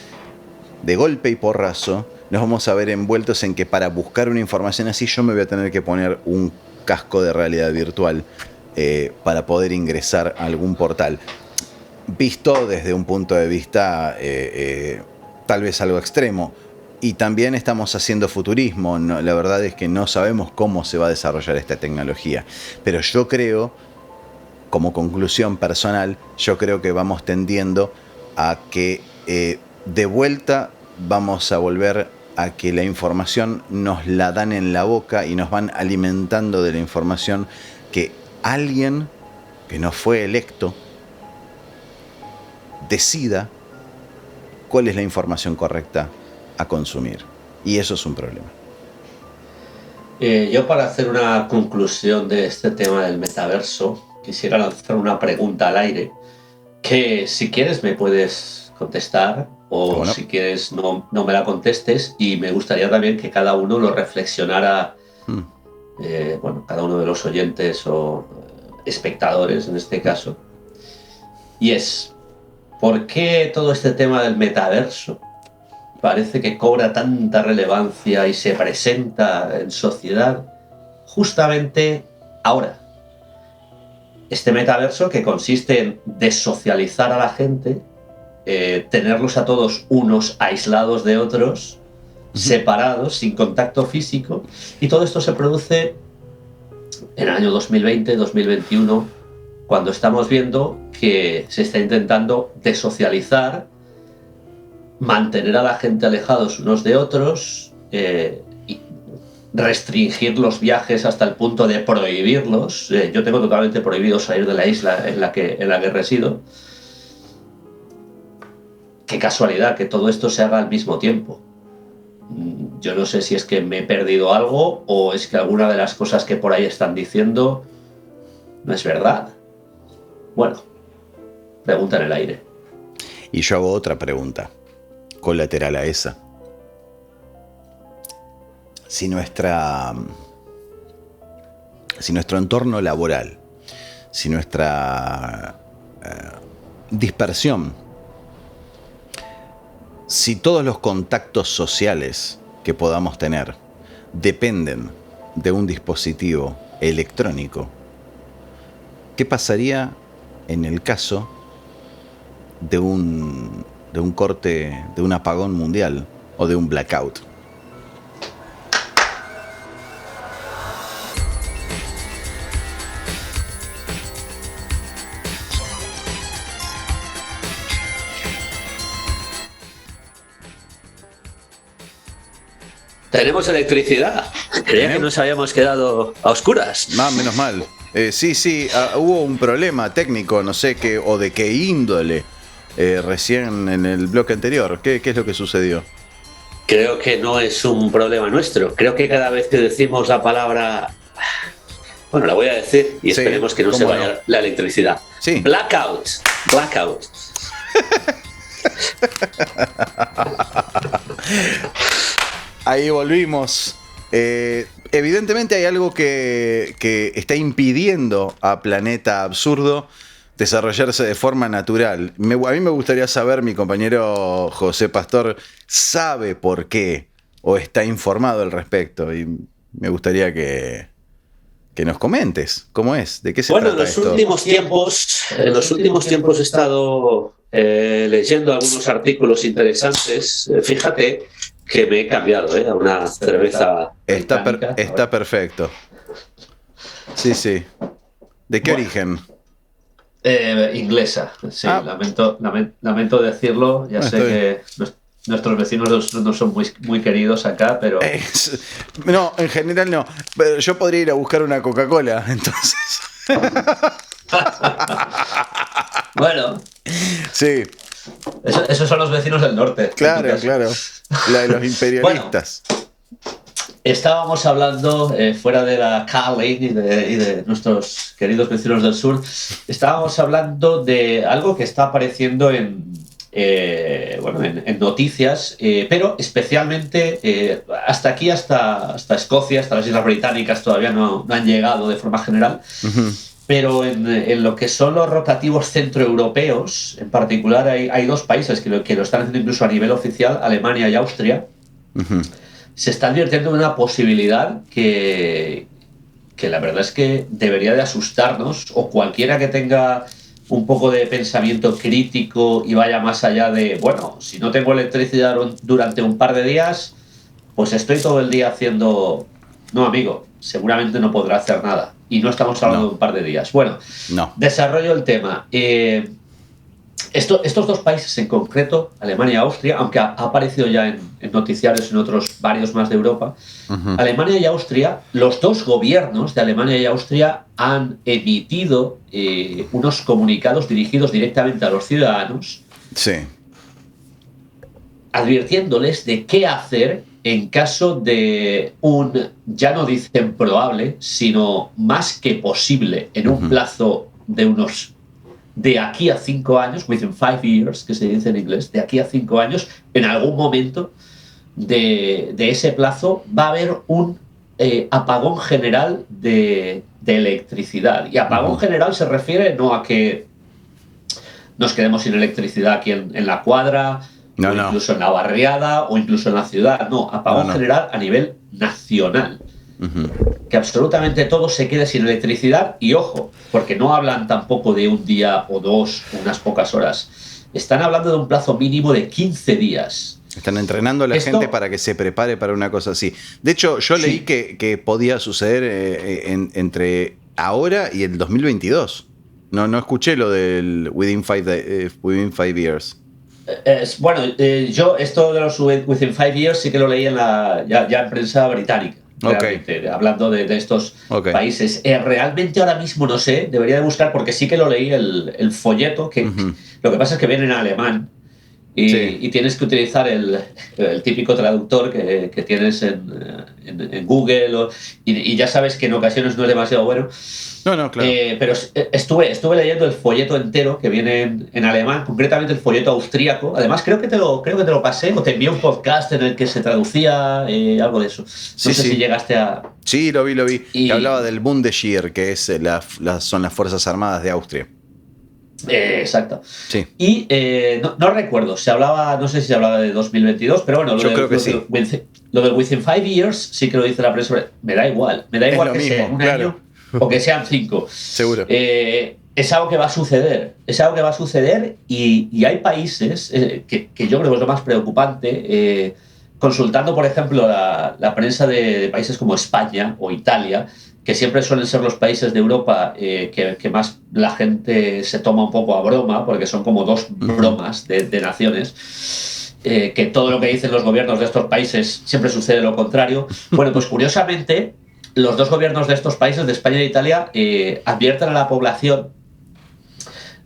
de golpe y porrazo nos vamos a ver envueltos en que para buscar una información así yo me voy a tener que poner un casco de realidad virtual para poder ingresar a algún portal. Visto desde un punto de vista tal vez algo extremo. Y también estamos haciendo futurismo. No, la verdad es que no sabemos cómo se va a desarrollar esta tecnología. Pero yo creo, como conclusión personal, yo creo que vamos tendiendo a que de vuelta vamos a volver a que la información nos la dan en la boca y nos van alimentando de la información que alguien que no fue electo decida cuál es la información correcta a consumir. Y eso es un problema. Yo, para hacer una conclusión de este tema del metaverso, quisiera lanzar una pregunta al aire que, si quieres, me puedes contestar o bueno, si quieres no me la contestes, y me gustaría también que cada uno lo reflexionara, bueno, cada uno de los oyentes o espectadores en este caso, y es, ¿por qué todo este tema del metaverso parece que cobra tanta relevancia y se presenta en sociedad justamente ahora? Este metaverso que consiste en desocializar a la gente, tenerlos a todos unos aislados de otros, separados, sin contacto físico, y todo esto se produce en el año 2020, 2021, cuando estamos viendo que se está intentando desocializar, mantener a la gente alejados unos de otros, y restringir los viajes hasta el punto de prohibirlos. Yo tengo totalmente prohibido salir de la isla en la que resido. Qué casualidad que todo esto se haga al mismo tiempo. Yo no sé si es que me he perdido algo o es que alguna de las cosas que por ahí están diciendo no es verdad. Bueno, pregunta en el aire. y yo hago otra pregunta, colateral a esa. Si nuestro entorno laboral, si nuestra dispersión, si todos los contactos sociales que podamos tener dependen de un dispositivo electrónico, ¿qué pasaría en el caso de un corte, de un apagón mundial o de un blackout? Tenemos electricidad. Creía que nos habíamos quedado a oscuras. No, menos mal. Sí, hubo un problema técnico, no sé qué, o de qué índole, recién en el bloque anterior. ¿Qué es lo que sucedió? Creo que no es un problema nuestro. Creo que cada vez que decimos la palabra... Bueno, la voy a decir y Sí, esperemos que no se cómo vaya no. la electricidad. Sí. Blackout. Blackout. Ahí volvimos. Evidentemente hay algo que está impidiendo a Planeta Absurdo desarrollarse de forma natural. A mí me gustaría saber, mi compañero José Pastor sabe por qué o está informado al respecto, y me gustaría que nos comentes cómo es, de qué se Bueno, en trata los esto. últimos tiempos he estado leyendo algunos artículos interesantes. Fíjate que me he cambiado a una cerveza británica. Está perfecto. Sí. ¿De qué origen? Inglesa, sí, Ah. lamento decirlo, ya No, sé estoy- que nuestros vecinos no son muy queridos acá, pero No, en general no. Pero yo podría ir a buscar una Coca-Cola, entonces. bueno, Sí, esos son los vecinos del norte. en tu claro. caso. La de los imperialistas. Estábamos hablando, fuera de la Carling y de nuestros queridos vecinos del sur, estábamos hablando de algo que está apareciendo en noticias, pero especialmente hasta aquí, hasta Escocia, hasta las Islas Británicas todavía no han llegado de forma general. Ujú. Pero en lo que son los rotativos centroeuropeos, en particular hay dos países que lo están haciendo incluso a nivel oficial, Alemania y Austria. Ujú. Se está advirtiendo de una posibilidad que la verdad es que debería de asustarnos, o cualquiera que tenga un poco de pensamiento crítico y vaya más allá de, bueno, si no tengo electricidad durante un par de días, pues estoy todo el día haciendo... No, amigo, seguramente no podrá hacer nada. Y no estamos hablando No. de un par de días. Bueno, No. desarrollo el tema. Estos dos países en concreto, Alemania y Austria, aunque ha aparecido ya en noticiarios en otros varios más de Europa, Ujú. Alemania y Austria, los dos gobiernos de Alemania y Austria han emitido unos comunicados dirigidos directamente a los ciudadanos, Sí. advirtiéndoles de qué hacer en caso de ya no dicen probable, sino más que posible, en un plazo de unos de aquí a 5 años, within 5 years, que se dice en inglés, de aquí a 5 años, en algún momento de ese plazo va a haber un apagón general de electricidad. Y apagón general se refiere no a que nos quedemos sin electricidad aquí en la cuadra, o incluso en la barriada, o incluso en la ciudad. No, apagón general a nivel nacional. Que absolutamente todo se quede sin electricidad. Y ojo, porque no hablan tampoco de un día o dos, unas pocas horas. Están hablando de un plazo mínimo de 15 días. Están entrenando a la gente para que se prepare para una cosa así. De hecho, yo leí que podía suceder entre ahora y el 2022. No escuché lo del within 5 years. Bueno, yo esto de los within 5 years sí que lo leí ya en prensa británica. Realmente, hablando de estos países. Realmente ahora mismo no sé, debería de buscar porque sí que lo leí el folleto, que lo que pasa es que viene en alemán. Y tienes que utilizar el típico traductor que tienes en Google y ya sabes que en ocasiones no es demasiado bueno. Claro. Pero estuve leyendo el folleto entero que viene en alemán, concretamente el folleto austríaco. Además creo que te lo pasé o te envié un podcast en el que se traducía algo de eso. No sé si llegaste a... Sí, lo vi. Que hablaba del Bundesheer, que es son las Fuerzas Armadas de Austria. Exacto. Sí. Y no recuerdo, no sé si se hablaba de 2022, pero bueno, yo creo que sí. Lo del within 5 years sí que lo dice la prensa. Me da igual que sea un año o que sean 5. Seguro. Es algo que va a suceder. Y hay países que yo creo que es lo más preocupante. Consultando, por ejemplo, la prensa de países como España o Italia, que siempre suelen ser los países de Europa que más la gente se toma un poco a broma, porque son como dos bromas de naciones, que todo lo que dicen los gobiernos de estos países siempre sucede lo contrario. Bueno, pues curiosamente, los dos gobiernos de estos países, de España e Italia, advierten a la población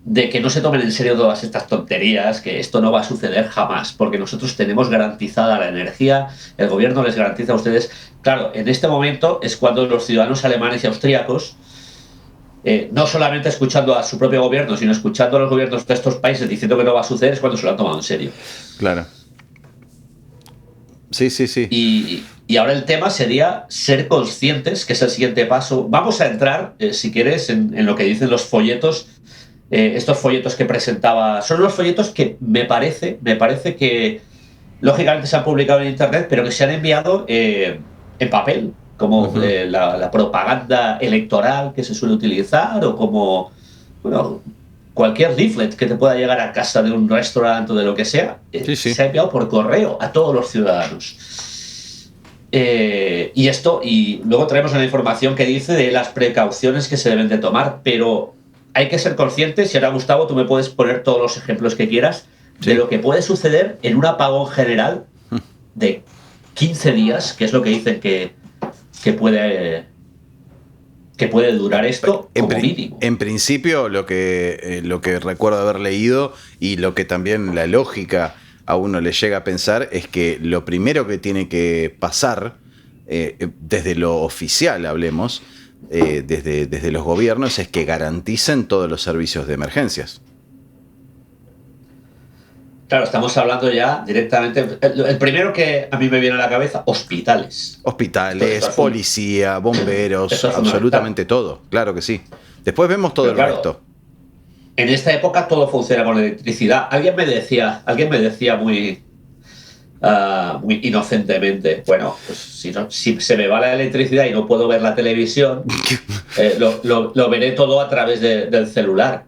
de que no se tomen en serio todas estas tonterías, que esto no va a suceder jamás, porque nosotros tenemos garantizada la energía, el gobierno les garantiza a ustedes. Claro, en este momento es cuando los ciudadanos alemanes y austríacos, no solamente escuchando a su propio gobierno, sino escuchando a los gobiernos de estos países diciendo que no va a suceder, es cuando se lo han tomado en serio. Claro. Sí. Y ahora el tema sería ser conscientes, que es el siguiente paso. Vamos a entrar, si quieres, en lo que dicen los folletos. Estos folletos que presentaba son los folletos que me parece que lógicamente se han publicado en internet, pero que se han enviado en papel, como la propaganda electoral que se suele utilizar, o como cualquier leaflet que te pueda llegar a casa de un restaurante o de lo que sea. Se ha enviado por correo a todos los ciudadanos. Y luego traemos una información que dice de las precauciones que se deben de tomar, pero hay que ser conscientes, y ahora, Gustavo, tú me puedes poner todos los ejemplos que quieras de lo que puede suceder en un apagón general de 15 días, que es lo que dicen que puede durar esto como mínimo. En principio, lo que recuerdo haber leído, y lo que también la lógica a uno le llega a pensar, es que lo primero que tiene que pasar, desde lo oficial hablemos, desde los gobiernos, es que garanticen todos los servicios de emergencias. Claro, estamos hablando ya directamente. El primero que a mí me viene a la cabeza, hospitales. Hospitales, policía, bomberos, absolutamente todo. Claro que sí. Después vemos todo el resto. En esta época todo funciona con electricidad. Alguien me decía muy inocentemente, bueno, pues si se me va la electricidad y no puedo ver la televisión, lo veré todo a través del celular.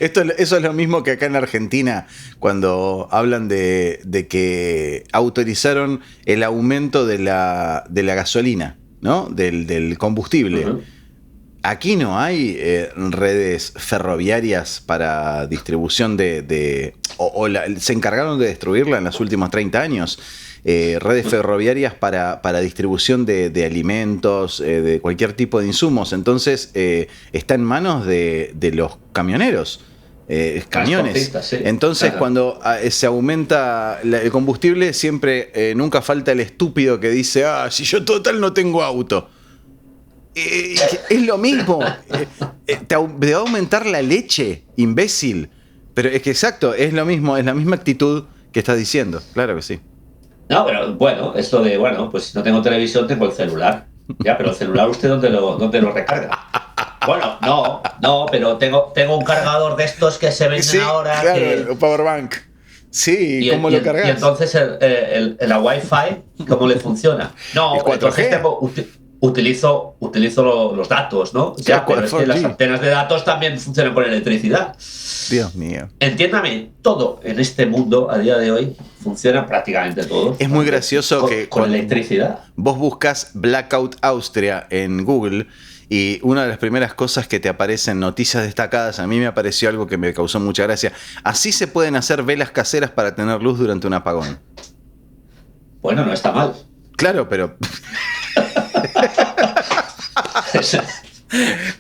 Eso es lo mismo que acá en Argentina, cuando hablan de que autorizaron el aumento de la gasolina, ¿no? Del combustible. Aquí no hay redes ferroviarias para distribución se encargaron de destruirla en los últimos 30 años. Redes ferroviarias para distribución de alimentos, de cualquier tipo de insumos. Entonces está en manos de los camioneros, camiones. Sí. Entonces cuando se aumenta el combustible, siempre nunca falta el estúpido que dice: si yo total no tengo auto. Es lo mismo. Te va a aumentar la leche, imbécil. Pero es que exacto, es lo mismo, es la misma actitud que estás diciendo. Claro que sí. No, pero bueno, esto de, bueno, pues si no tengo televisión, tengo el celular. Ya, pero el celular, ¿usted dónde lo recarga? Bueno, no, pero tengo un cargador de estos que se venden Sí, ahora. claro, Que, el powerbank. Sí, ¿cómo lo cargas? y entonces la Wi-Fi, ¿cómo le funciona? No, El 4G. entonces utilizo los datos, ¿no? Sí, Ya, pero es que 4G. las antenas de datos también funcionan con electricidad. Dios mío. Entiéndame, todo en este mundo a día de hoy funciona prácticamente todo. Es muy gracioso que con electricidad. Vos buscas Blackout Austria en Google y una de las primeras cosas que te aparecen noticias destacadas, a mí me apareció algo que me causó mucha gracia. Así se pueden hacer velas caseras para tener luz durante un apagón. Bueno, no está mal. Claro, pero...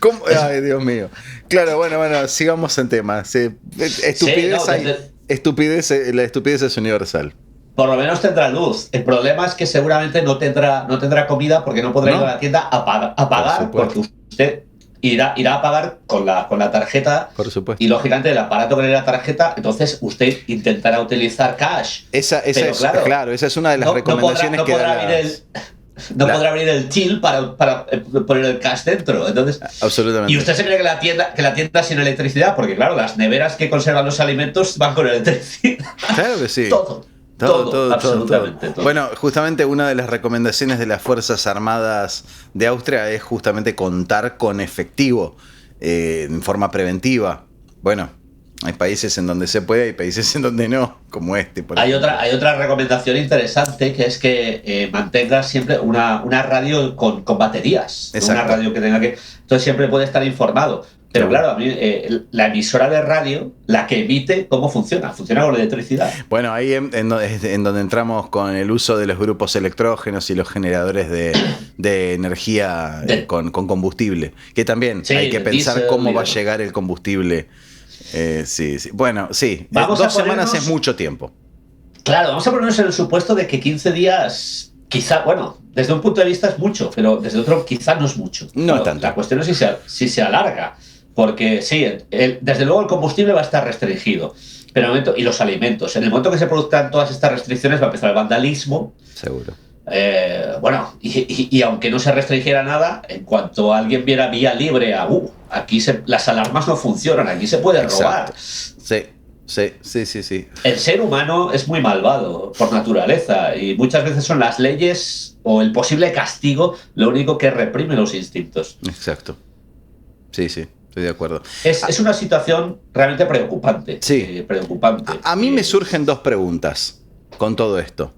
¿Cómo? Ay, Dios mío. Claro, bueno, sigamos en tema. Sí, estupidez Sí, no, hay. La estupidez es universal. Por lo menos tendrá luz. El problema es que seguramente no tendrá comida porque no podrá ir a la tienda a pagar porque usted irá a pagar con la tarjeta. Por supuesto. Y lógicamente el aparato que le dé la tarjeta, entonces usted intentará utilizar cash. Esa es una de las recomendaciones que no podrá abrir el till para poner el cash dentro. Entonces, absolutamente. Y usted se cree que la tienda sin electricidad, porque claro, las neveras que conservan los alimentos van con electricidad. Claro que sí. Todo, absolutamente todo. Bueno, justamente una de las recomendaciones de las Fuerzas Armadas de Austria es justamente contar con efectivo en forma preventiva. Bueno, hay países en donde se puede, hay países en donde no, como este. Hay otra recomendación interesante, que es que mantengas siempre una radio con baterías. Una radio que tenga que... Entonces siempre puede estar informado. Pero claro, a mí, la emisora de radio, la que emite, ¿cómo funciona? Funciona con electricidad. Bueno, ahí en donde entramos con el uso de los grupos electrógenos y los generadores de energía con combustible. Que también hay que pensar cómo va a llegar el combustible. Sí. Bueno, sí. 2 semanas es mucho tiempo. Claro, vamos a ponernos en el supuesto de que 15 días... Quizá, bueno, desde un punto de vista es mucho, pero desde otro quizá no es mucho. No tanto. La cuestión es si se alarga. Porque sí, desde luego el combustible va a estar restringido. Pero y los alimentos. En el momento que se produzcan todas estas restricciones va a empezar el vandalismo. Seguro. Bueno, y aunque no se restringiera nada, en cuanto alguien viera vía libre aquí las alarmas no funcionan, aquí se puede robar. Sí. El ser humano es muy malvado por naturaleza y muchas veces son las leyes o el posible castigo lo único que reprime los instintos. Exacto. Sí, estoy de acuerdo. Es una situación realmente preocupante. Sí. Preocupante. A mí me surgen 2 preguntas con todo esto.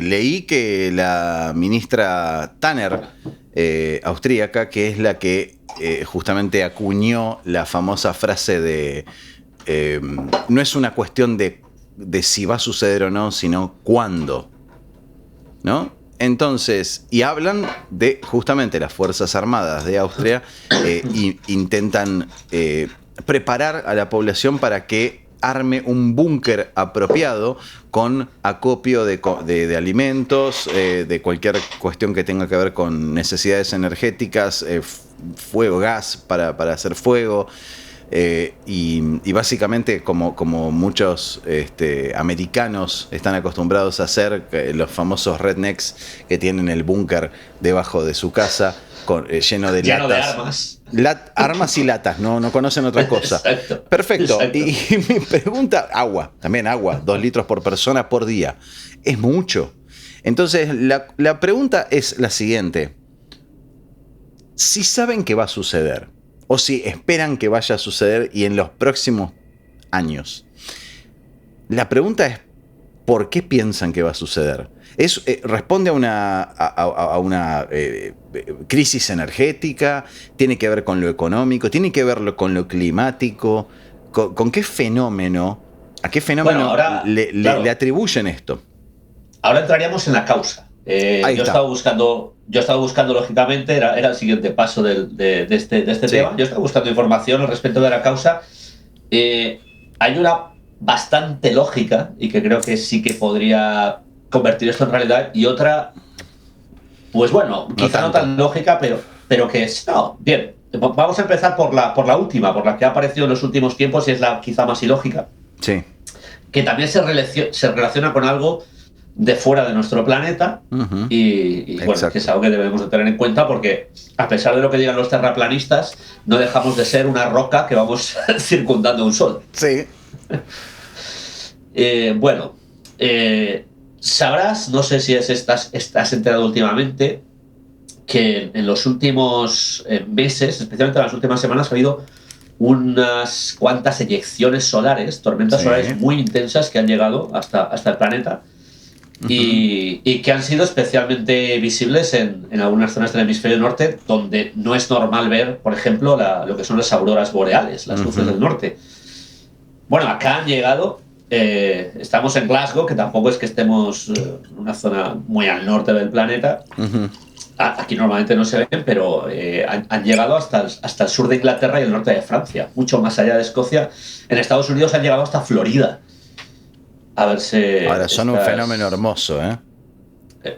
Leí que la ministra Tanner, austríaca, que es la que justamente acuñó la famosa frase de no es una cuestión de si va a suceder o no, sino cuándo, ¿no? Entonces, y hablan de justamente las Fuerzas Armadas de Austria intentan preparar a la población para que arme un búnker apropiado con acopio de alimentos, de cualquier cuestión que tenga que ver con necesidades energéticas, fuego, gas para hacer fuego. Y básicamente como muchos americanos están acostumbrados a hacer, los famosos rednecks que tienen el búnker debajo de su casa lleno de latas. De armas. Armas y latas, no conocen otra cosa. Exacto. Perfecto. Y mi pregunta, también agua, 2 litros por persona por día. Es mucho. Entonces, la pregunta es la siguiente. Si saben que va a suceder, o si esperan que vaya a suceder y en los próximos años, la pregunta es, ¿por qué piensan que va a suceder? ¿Responde a una crisis energética? ¿Tiene que ver con lo económico? ¿Tiene que ver con lo climático? ¿Con qué fenómeno? ¿A qué fenómeno le atribuyen esto? Ahora entraríamos en la causa. Yo estaba buscando, lógicamente, era el siguiente paso de este tema. Yo estaba buscando información al respecto de la causa. Hay una bastante lógica y que creo que sí que podría convertir esto en realidad, y otra Pues bueno, quizá no tan lógica, pero que es... No, bien, vamos a empezar por la última, por la que ha aparecido en los últimos tiempos y es la quizá más ilógica. Sí. Que también se relaciona con algo de fuera de nuestro planeta y bueno, que es algo que debemos de tener en cuenta porque a pesar de lo que digan los terraplanistas, no dejamos de ser una roca que vamos circundando un sol. Sí. Bueno, sabrás, no sé si estás enterado últimamente, que en los últimos meses, especialmente en las últimas semanas, ha habido unas cuantas eyecciones solares, tormentas solares muy intensas que han llegado hasta el planeta y que han sido especialmente visibles en algunas zonas del hemisferio norte, donde no es normal ver, por ejemplo, lo que son las auroras boreales, las luces del norte. Bueno, acá han llegado, estamos en Glasgow, que tampoco es que estemos en una zona muy al norte del planeta. Aquí normalmente no se ven, pero han llegado hasta el sur de Inglaterra y el norte de Francia, mucho más allá de Escocia. En Estados Unidos han llegado hasta Florida. A verse. Ahora, son un fenómeno hermoso, ¿eh?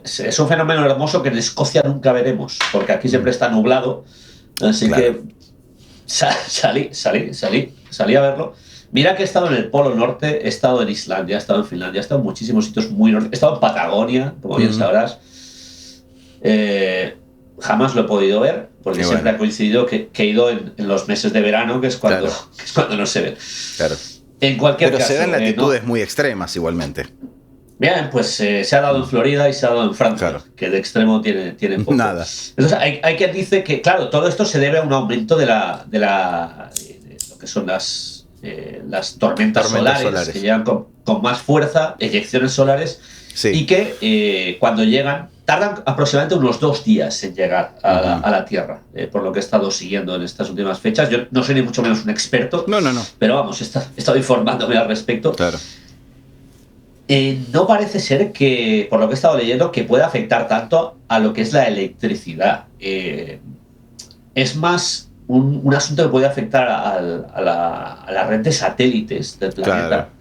Es un fenómeno hermoso que en Escocia nunca veremos, porque aquí siempre está nublado. Así que salí a verlo. Mira que he estado en el Polo Norte, he estado en Islandia, he estado en Finlandia, he estado en muchísimos sitios muy norte. He estado en Patagonia, como bien sabrás. Jamás lo he podido ver, porque siempre ha coincidido que he ido en los meses de verano, que es cuando no se ven. Claro. En cualquier caso, se dan latitudes muy extremas igualmente. Bien, pues se ha dado en Florida y se ha dado en Francia, que de extremo tiene poco. Nada. Entonces hay quien dice que, claro, todo esto se debe a un aumento de lo que son las tormentas solares que llegan con más fuerza, eyecciones solares, y que cuando llegan tardan aproximadamente unos 2 días en llegar a la Tierra, por lo que he estado siguiendo en estas últimas fechas. Yo no soy ni mucho menos un experto, no. Pero vamos, he estado informándome al respecto. Claro. No parece ser que, por lo que he estado leyendo, que pueda afectar tanto a lo que es la electricidad. Es más un asunto que puede afectar a la red de satélites del planeta. Claro.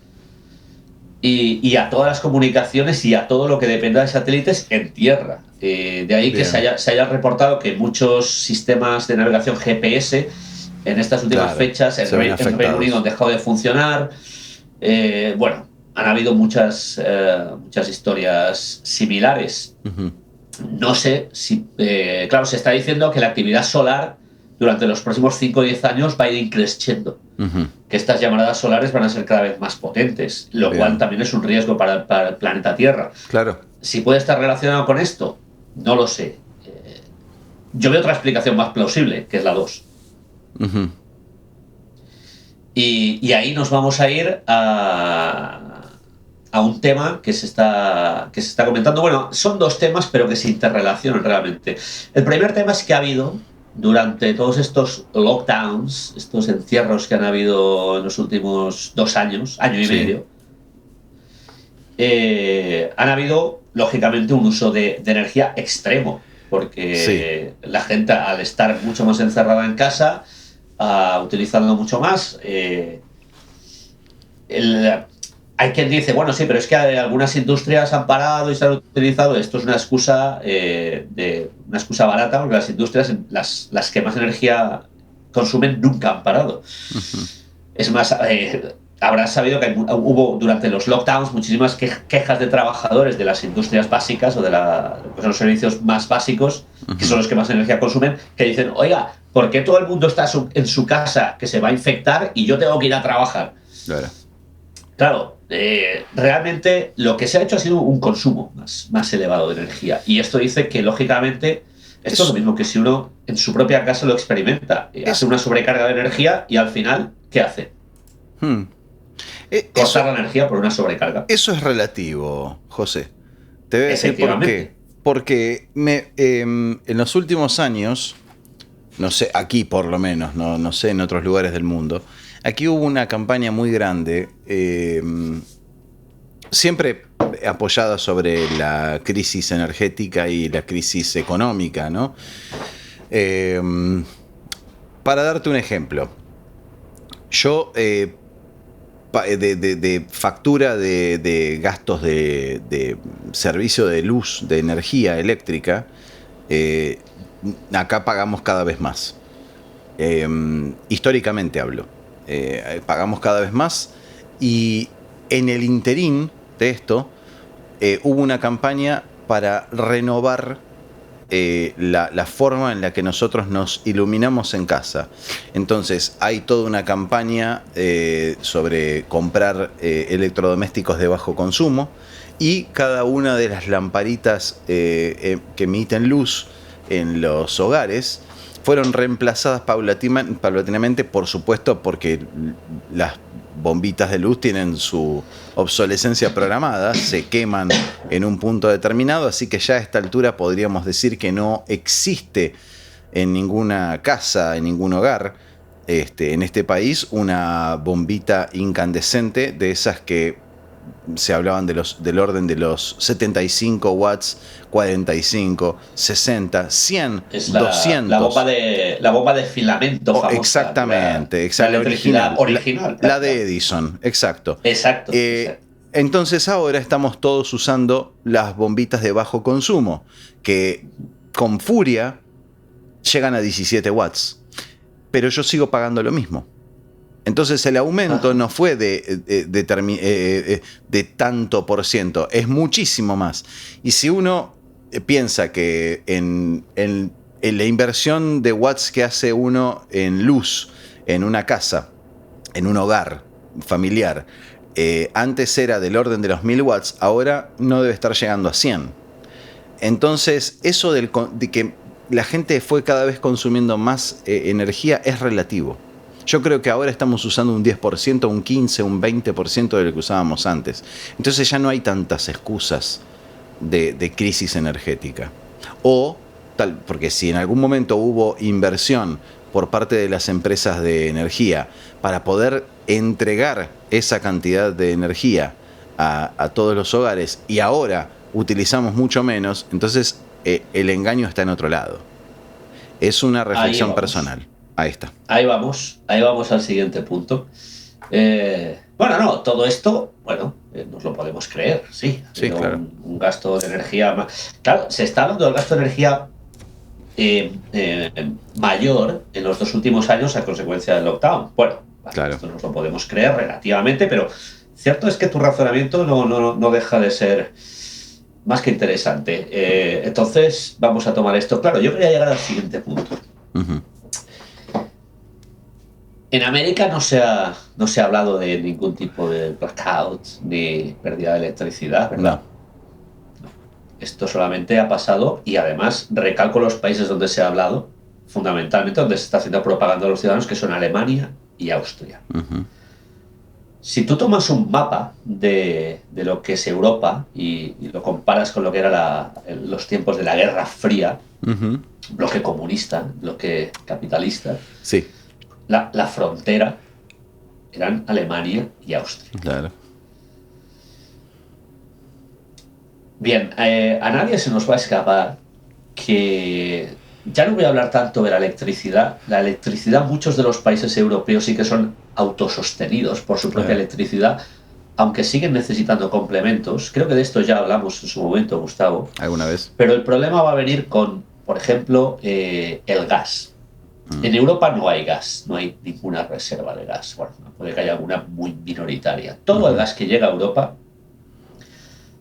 Y a todas las comunicaciones y a todo lo que dependa de satélites en tierra. De ahí que se haya reportado que muchos sistemas de navegación GPS en estas últimas fechas en Reino Unido han dejado de funcionar. Bueno, han habido muchas historias similares. No sé si... claro, se está diciendo que la actividad solar durante los próximos 5 o 10 años va a ir increciendo. Que estas llamaradas solares van a ser cada vez más potentes, lo cual también es un riesgo para el planeta Tierra. Claro. Si puede estar relacionado con esto, no lo sé. Yo veo otra explicación más plausible, que es la 2. Y ahí nos vamos a ir a un tema que se está comentando. Bueno, son 2 temas, pero que se interrelacionan realmente. El primer tema es que ha habido, durante todos estos lockdowns, estos encierros que han habido en los últimos 2 años, año y medio, han habido, lógicamente, un uso de energía extremo, porque la gente, al estar mucho más encerrada en casa, utilizando mucho más, hay quien dice, bueno, sí, pero es que algunas industrias han parado y se han utilizado. Esto es una excusa barata, porque las industrias, las que más energía consumen, nunca han parado. Es más, habrás sabido que hubo durante los lockdowns muchísimas quejas de trabajadores de las industrias básicas o de los servicios más básicos, que son los que más energía consumen, que dicen, oiga, ¿por qué todo el mundo está en su casa que se va a infectar y yo tengo que ir a trabajar? Claro, realmente lo que se ha hecho ha sido un consumo más elevado de energía. Y esto dice que, lógicamente, esto es lo mismo que si uno en su propia casa lo experimenta. Hace una sobrecarga de energía y al final, ¿qué hace? Cortar la energía por una sobrecarga. Eso es relativo, José. Te voy a decir por qué. Porque en los últimos años, no sé, aquí por lo menos, no sé en otros lugares del mundo, aquí hubo una campaña muy grande, siempre apoyada sobre la crisis energética y la crisis económica, ¿no? Para darte un ejemplo, yo de factura de gastos de servicio de luz, de energía eléctrica, Eh, Acá pagamos cada vez más. Históricamente hablo. Pagamos cada vez más y en el interín de esto hubo una campaña para renovar la forma en la que nosotros nos iluminamos en casa. Entonces hay toda una campaña sobre comprar electrodomésticos de bajo consumo y cada una de las lamparitas que emiten luz en los hogares fueron reemplazadas paulatinamente, por supuesto, porque las bombitas de luz tienen su obsolescencia programada, se queman en un punto determinado, así que ya a esta altura podríamos decir que no existe en ninguna casa, en ningún hogar, en este país, una bombita incandescente de esas que se hablaban del orden de los 75 watts, 45, 60, 100, es 200. La bomba de filamento famosa. Exactamente, la electricidad original. La de Edison, exacto. Exacto. Entonces ahora estamos todos usando las bombitas de bajo consumo, que con furia llegan a 17 watts. Pero yo sigo pagando lo mismo. Entonces el aumento no fue de tanto por ciento, es muchísimo más. Y si uno piensa que en la inversión de watts que hace uno en luz, en una casa, en un hogar familiar, antes era del orden de los 1000 watts, ahora no debe estar llegando a 100. Entonces eso de que la gente fue cada vez consumiendo más energía es relativo. Yo creo que ahora estamos usando un 10%, un 15%, un 20% de lo que usábamos antes. Entonces ya no hay tantas excusas de crisis energética. Porque si en algún momento hubo inversión por parte de las empresas de energía para poder entregar esa cantidad de energía a todos los hogares y ahora utilizamos mucho menos, entonces el engaño está en otro lado. Es una reflexión personal. Ahí está. Ahí vamos al siguiente punto. Todo esto, nos lo podemos creer, sí. Sí, claro. Un gasto de energía más. Claro, se está hablando del gasto de energía mayor en los 2 últimos años a consecuencia del lockdown. Claro. Esto nos lo podemos creer relativamente, pero cierto es que tu razonamiento no deja de ser más que interesante. Entonces, vamos a tomar esto. Claro, yo quería llegar al siguiente punto. Uh-huh. En América no se ha hablado de ningún tipo de blackout ni pérdida de electricidad, ¿verdad? No. Esto solamente ha pasado, y además recalco los países donde se ha hablado, fundamentalmente donde se está haciendo propaganda a los ciudadanos, que son Alemania y Austria. Uh-huh. Si tú tomas un mapa de lo que es Europa y lo comparas con lo que eran los tiempos de la Guerra Fría, uh-huh, bloque comunista, bloque capitalista, sí, la frontera eran Alemania y Austria. Claro. Bien, a nadie se nos va a escapar que ya no voy a hablar tanto de la electricidad. La electricidad, muchos de los países europeos sí que son autosostenidos por su propia electricidad, aunque siguen necesitando complementos. Creo que de esto ya hablamos en su momento, Gustavo. ¿Alguna vez? Pero el problema va a venir con, por ejemplo, el gas. En Europa no hay gas, no hay ninguna reserva de gas. Bueno, puede que haya alguna muy minoritaria. Todo el gas que llega a Europa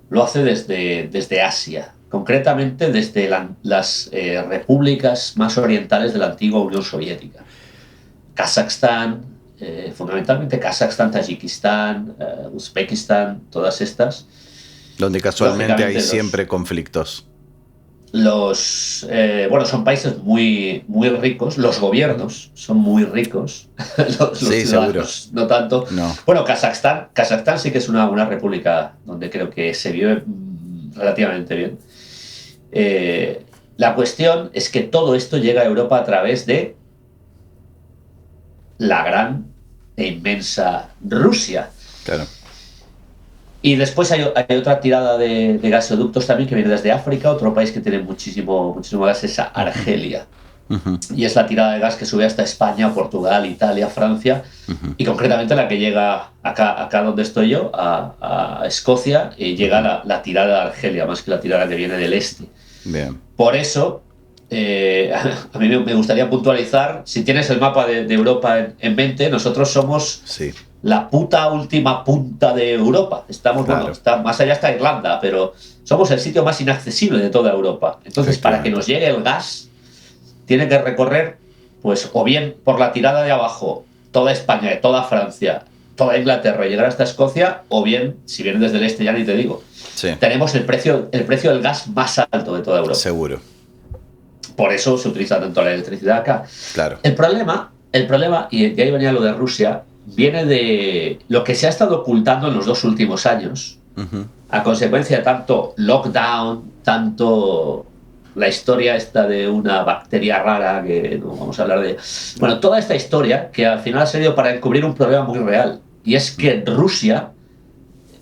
lo hace desde Asia, concretamente desde las repúblicas más orientales de la antigua Unión Soviética. Kazajstán, fundamentalmente Kazajstán, Tayikistán, Uzbekistán, todas estas. Donde casualmente hay siempre conflictos. Son países muy, muy ricos. Los gobiernos son muy ricos. los sí, seguro. No tanto. No. Bueno, Kazajstán sí que es una república donde creo que se vive relativamente bien. La cuestión es que todo esto llega a Europa a través de la gran e inmensa Rusia. Claro. Y después hay otra tirada de gasoductos también que viene desde África. Otro país que tiene muchísimo gas es Argelia. Uh-huh. Y es la tirada de gas que sube hasta España, Portugal, Italia, Francia. Uh-huh. Y concretamente la que llega acá donde estoy yo, a Escocia, y llega la tirada de Argelia, más que la tirada que viene del este. Bien. Por eso A mí me gustaría puntualizar, si tienes el mapa de Europa en mente, nosotros somos Sí, la puta última punta de Europa. Estamos, bueno, claro, más allá está Irlanda, pero somos el sitio más inaccesible de toda Europa. Entonces, para que efectivamente. nos llegue el gas, tiene que recorrer, pues, o bien por la tirada de abajo, toda España, toda Francia, toda Inglaterra y llegar hasta Escocia, o bien, si viene desde el este, ya ni te digo, Sí, tenemos el precio del gas más alto de toda Europa. seguro, Por eso se utiliza tanto la electricidad acá. claro. El problema, y de ahí venía lo de Rusia, viene de lo que se ha estado ocultando en los 2 últimos años, Ujú. a consecuencia de tanto lockdown, tanto la historia esta de una bacteria rara, que no vamos a hablar de... Bueno, toda esta historia que al final ha servido para encubrir un problema muy real, y es que Rusia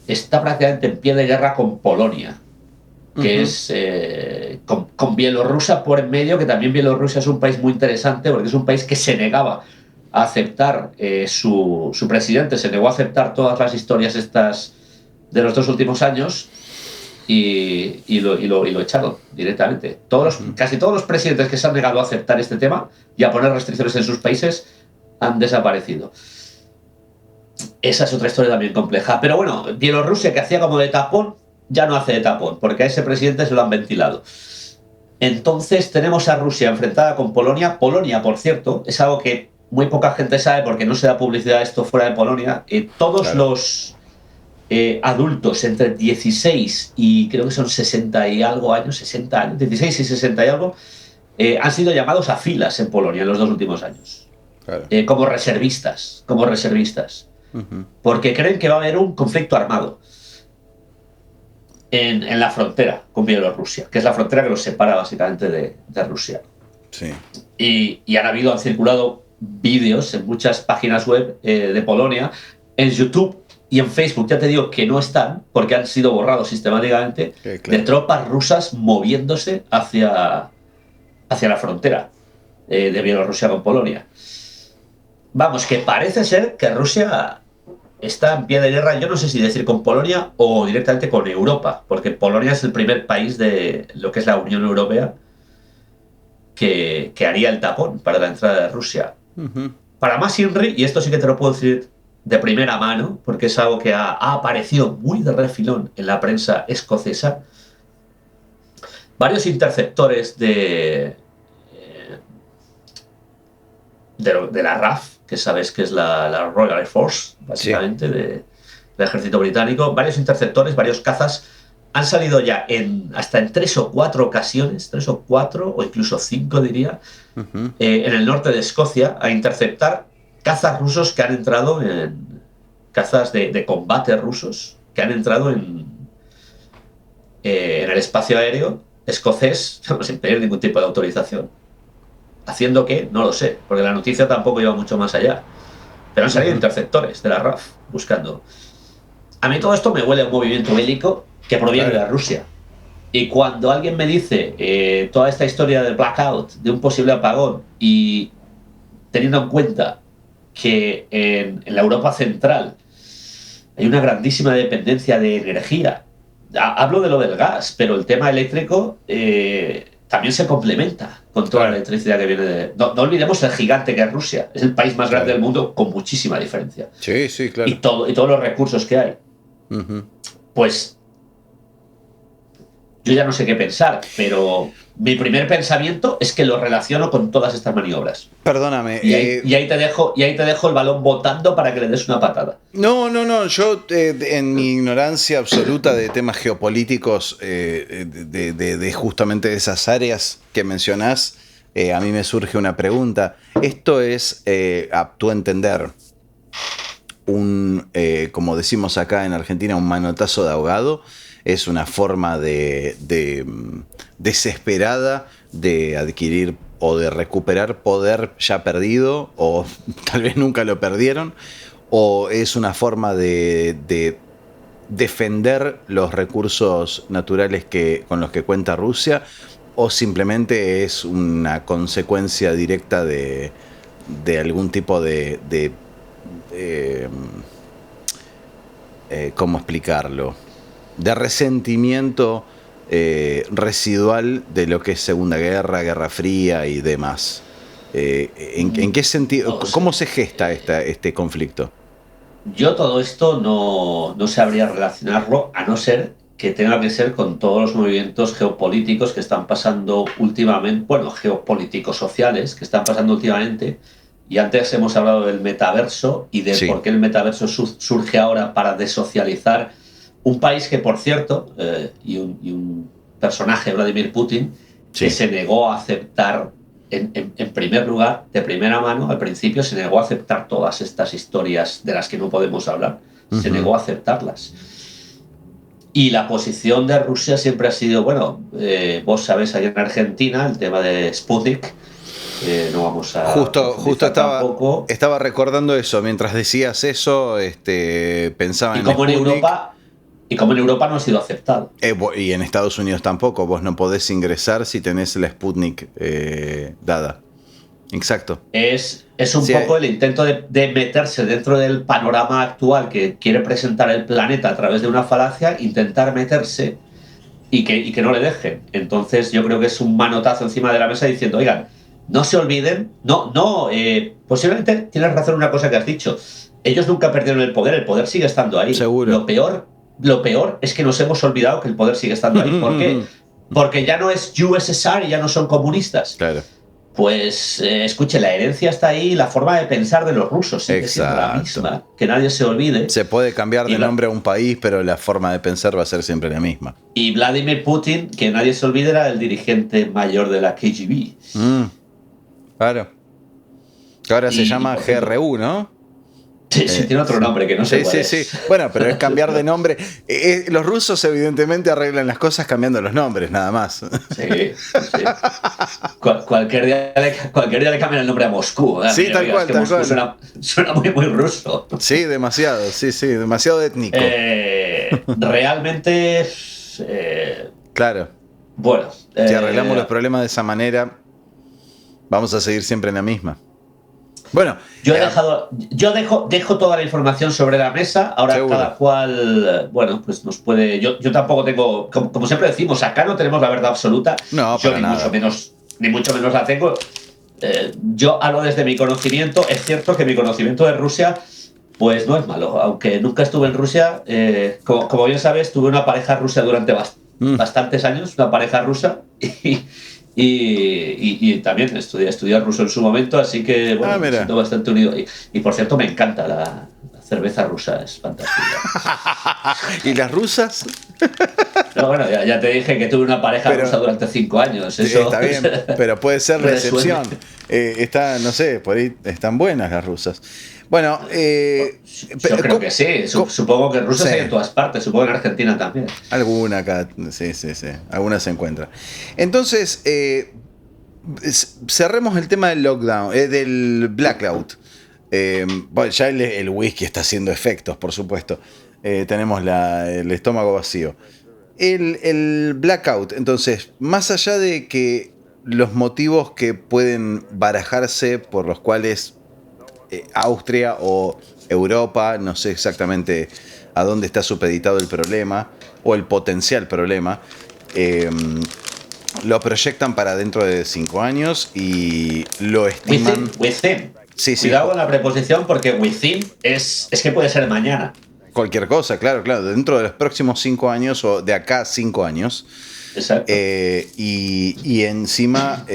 está prácticamente en pie de guerra con Polonia, que Ujú. es con Bielorrusia por en medio, que también Bielorrusia es un país muy interesante porque es un país que se negaba a aceptar, su presidente se negó a aceptar todas las historias estas de los 2 últimos años y lo echaron directamente. Ujú. Casi todos los presidentes que se han negado a aceptar este tema y a poner restricciones en sus países han desaparecido. Esa es otra historia también compleja. Pero bueno, Bielorrusia, que hacía como de tapón, ya no hace de tapón, porque a ese presidente se lo han ventilado. Entonces tenemos a Rusia enfrentada con Polonia. Polonia, por cierto, es algo que muy poca gente sabe porque no se da publicidad a esto fuera de Polonia. Todos Claro. los adultos entre 16 y creo que son 60 y algo años, 60 años, 16 y 60 y algo, han sido llamados a filas en Polonia en los 2 últimos años. Claro. Como reservistas, como reservistas. Ujú. Porque creen que va a haber un conflicto armado en la frontera con Bielorrusia, que es la frontera que los separa básicamente de Rusia. Sí. Y han circulado vídeos en muchas páginas web de Polonia, en YouTube y en Facebook, ya te digo que no están, porque han sido borrados sistemáticamente, de Claro. tropas rusas moviéndose hacia la frontera de Bielorrusia con Polonia. Vamos, que parece ser que Rusia está en pie de guerra, yo no sé si decir con Polonia o directamente con Europa, porque Polonia es el primer país de lo que es la Unión Europea que haría el tapón para la entrada de Rusia. Ujú. Para más INRI, y esto sí que te lo puedo decir de primera mano, porque es algo que ha aparecido muy de refilón en la prensa escocesa, varios interceptores de la RAF, que sabes que es la Royal Air Force, Sí. básicamente, del ejército británico, varios interceptores, varios cazas, han salido ya hasta en 3 o 4 ocasiones, 3 o 4, o incluso 5 diría, Ujú. en el norte de Escocia, a interceptar cazas rusos que han entrado cazas de combate rusos, que han entrado en el espacio aéreo escocés sin pedir ningún tipo de autorización. Haciendo que, no lo sé, porque la noticia tampoco iba mucho más allá. Pero han salido Ujú. interceptores de la RAF buscando. A mí todo esto me huele a un movimiento bélico que proviene Claro. de Rusia. Y cuando alguien me dice toda esta historia del blackout, de un posible apagón, y teniendo en cuenta que en la Europa central hay una grandísima dependencia de energía, hablo de lo del gas, pero el tema eléctrico también se complementa con toda la Claro. electricidad que viene de... No, no olvidemos el gigante que es Rusia, es el país más grande Claro. del mundo con muchísima diferencia. Sí, sí, Y, claro. y todos los recursos que hay. Ujú. Pues yo ya no sé qué pensar, pero mi primer pensamiento es que lo relaciono con todas estas maniobras. Perdóname. Y ahí te dejo el balón botando para que le des una patada. No, no, no. Yo, en mi ignorancia absoluta de temas geopolíticos, de justamente de esas áreas que mencionás, a mí me surge una pregunta. Esto es, a tu entender, como decimos acá en Argentina, un manotazo de ahogado. Es una forma desesperada de adquirir o de recuperar poder ya perdido, o tal vez nunca lo perdieron, o es una forma de defender los recursos naturales con los que cuenta Rusia, o simplemente es una consecuencia directa de algún tipo eh, ¿cómo explicarlo? De resentimiento residual de lo que es Segunda Guerra, Guerra Fría y demás. ¿En qué sentido? No sé. ¿Cómo se gesta este conflicto? Yo todo esto no sabría relacionarlo, a no ser que tenga que ser con todos los movimientos geopolíticos que están pasando últimamente, bueno, geopolíticos sociales que están pasando últimamente. Y antes hemos hablado del metaverso y de Sí. por qué el metaverso surge ahora para desocializar un país que, por cierto, y un personaje, Vladimir Putin, Sí. que se negó a aceptar, en primer lugar, de primera mano, al principio se negó a aceptar todas estas historias de las que no podemos hablar. Se Ujú. negó a aceptarlas. Y la posición de Rusia siempre ha sido, bueno, vos sabés, allá en Argentina, el tema de Sputnik, no vamos a Justo profundizar tampoco. estaba recordando eso. Mientras decías eso, pensaba Y en como en Sputnik. Europa no ha sido aceptado. Y en Estados Unidos tampoco. Vos no podés ingresar si tenés la Sputnik dada. Exacto. Es un Sí, poco el intento de meterse dentro del panorama actual que quiere presentar el planeta a través de una falacia, intentar meterse y que no le dejen. Entonces yo creo que es un manotazo encima de la mesa diciendo, oigan, no se olviden, posiblemente tienes razón en una cosa que has dicho. Ellos nunca perdieron el poder sigue estando ahí. seguro. Lo peor es que nos hemos olvidado que el poder sigue estando ahí. ¿Por qué? Porque ya no es USSR y ya no son comunistas. Claro. Pues escuche, la herencia está ahí, la forma de pensar de los rusos sigue siendo la misma, que nadie se olvide. Se puede cambiar de nombre a un país, pero la forma de pensar va a ser siempre la misma. Y Vladimir Putin, que nadie se olvide, era el dirigente mayor de la KGB. Claro. Que ahora se llama GRU, ¿no? Sí, tiene otro nombre que no sé cuál es. Sí. Bueno, pero es cambiar de nombre. Los rusos evidentemente arreglan las cosas cambiando los nombres, nada más. Sí. Cualquier día le cambian el nombre a Moscú. Sí, tal cual, tal cual. Suena muy, muy ruso. Sí, demasiado, demasiado étnico. Realmente, claro. bueno. Si arreglamos los problemas de esa manera, vamos a seguir siempre en la misma. Bueno, yo dejo toda la información sobre la mesa. Ahora seguro. Cada cual, bueno, pues nos puede. Yo tampoco tengo, como siempre decimos, acá no tenemos la verdad absoluta. No, yo para nada. ni mucho menos la tengo. Yo hablo desde mi conocimiento. Es cierto que mi conocimiento de Rusia, pues no es malo. Aunque nunca estuve en Rusia, como bien sabes, tuve una pareja rusa durante bastantes años, una pareja rusa. Y también estudié ruso en su momento, así que bueno, me siento bastante unido. Y por cierto, me encanta la cerveza rusa, es fantástica. ¿Y las rusas? No, bueno, ya te dije que tuve una pareja rusa durante 5 años. Eso está bien, pero puede ser la excepción. No sé, por ahí están buenas las rusas. Bueno, yo creo que sí. Supongo que rusas hay en todas partes. Supongo que en Argentina también. Alguna acá, sí. Alguna se encuentra. Entonces, cerremos el tema del lockdown, del blackout. Bueno, ya el whisky está haciendo efectos, por supuesto. Tenemos el estómago vacío. El blackout, entonces, más allá de que los motivos que pueden barajarse por los cuales Austria o Europa, no sé exactamente a dónde está supeditado el problema o el potencial problema, lo proyectan para dentro de 5 años y lo estiman. Within. Sí. Cuidado con la preposición porque within es que puede ser mañana. Cualquier cosa, claro, dentro de los próximos 5 años o de acá a 5 años. Exacto. Y encima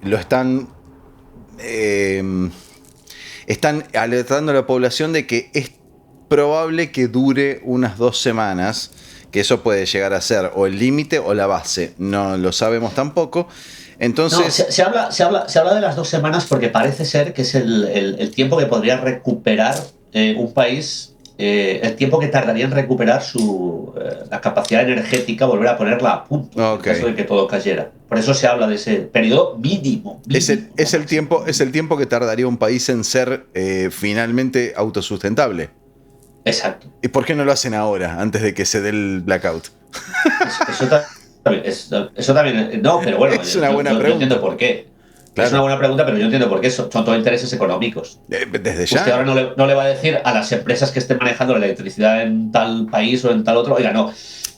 lo están alertando a la población de que es probable que dure unas 2 semanas, que eso puede llegar a ser o el límite o la base, no lo sabemos tampoco. Entonces, no, se habla de las 2 semanas porque parece ser que es el tiempo que podría recuperar un país, el tiempo que tardaría en recuperar la capacidad energética, volver a ponerla a punto, en caso de que todo cayera. Por eso se habla de ese periodo mínimo. Es el tiempo que tardaría un país en ser finalmente autosustentable. Exacto. ¿Y por qué no lo hacen ahora, antes de que se dé el blackout? Eso también. No, pero bueno, es una buena pregunta. Yo entiendo por qué. Claro. Es una buena pregunta, pero yo entiendo por qué. Son todos intereses económicos. Desde ya. Usted ahora no le va a decir a las empresas que estén manejando la electricidad en tal país o en tal otro, oiga, no.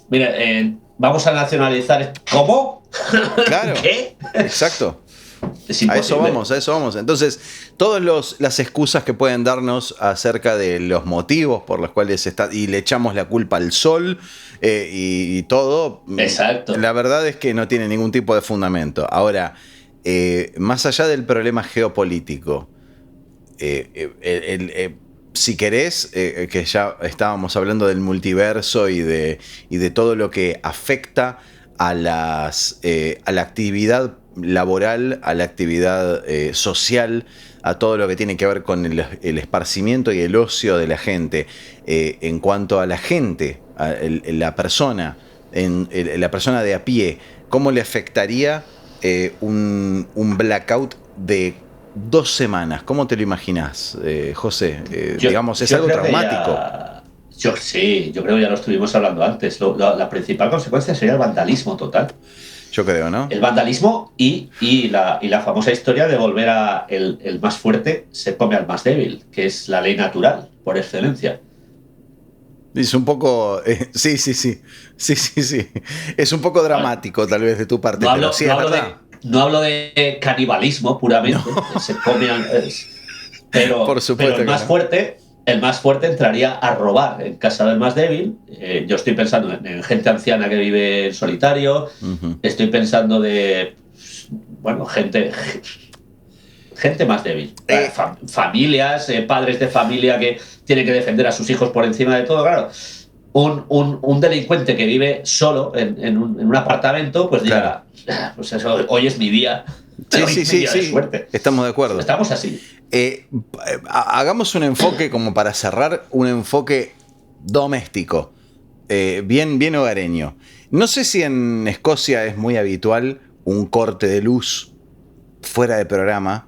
Mire, vamos a nacionalizar. ¿Cómo? Claro. ¿Qué? Exacto. A eso vamos. Entonces, todas las excusas que pueden darnos acerca de los motivos por los cuales y le echamos la culpa al sol y todo, Exacto. La verdad es que no tiene ningún tipo de fundamento. Ahora, más allá del problema geopolítico, si querés, que ya estábamos hablando del multiverso y de todo lo que afecta a la actividad laboral, a la actividad social, a todo lo que tiene que ver con el esparcimiento y el ocio de la gente. En cuanto a la gente, la persona, la persona de a pie, ¿cómo le afectaría un blackout de 2 semanas? ¿Cómo te lo imaginas, José? Digamos, es algo traumático. Yo creo que ya lo estuvimos hablando antes. La principal consecuencia sería el vandalismo total. Yo creo, ¿no? El vandalismo y la famosa historia de volver a el más fuerte se come al más débil, que es la ley natural, por excelencia. Es un poco... sí. Es un poco dramático, tal vez, de tu parte. No hablo de canibalismo puramente. No. Se come pero, por supuesto, pero el más fuerte entraría a robar en casa del más débil. Yo estoy pensando en gente anciana que vive en solitario. Uh-huh. Estoy pensando gente más débil. Familias, padres de familia que tienen que defender a sus hijos por encima de todo. Claro, un delincuente que vive solo en un apartamento, pues dirá, claro. Pues eso, hoy es mi día. Sí. Suerte. Estamos de acuerdo. Estamos así. Hagamos un enfoque, como para cerrar, un enfoque doméstico, bien hogareño. No sé si en Escocia es muy habitual un corte de luz fuera de programa,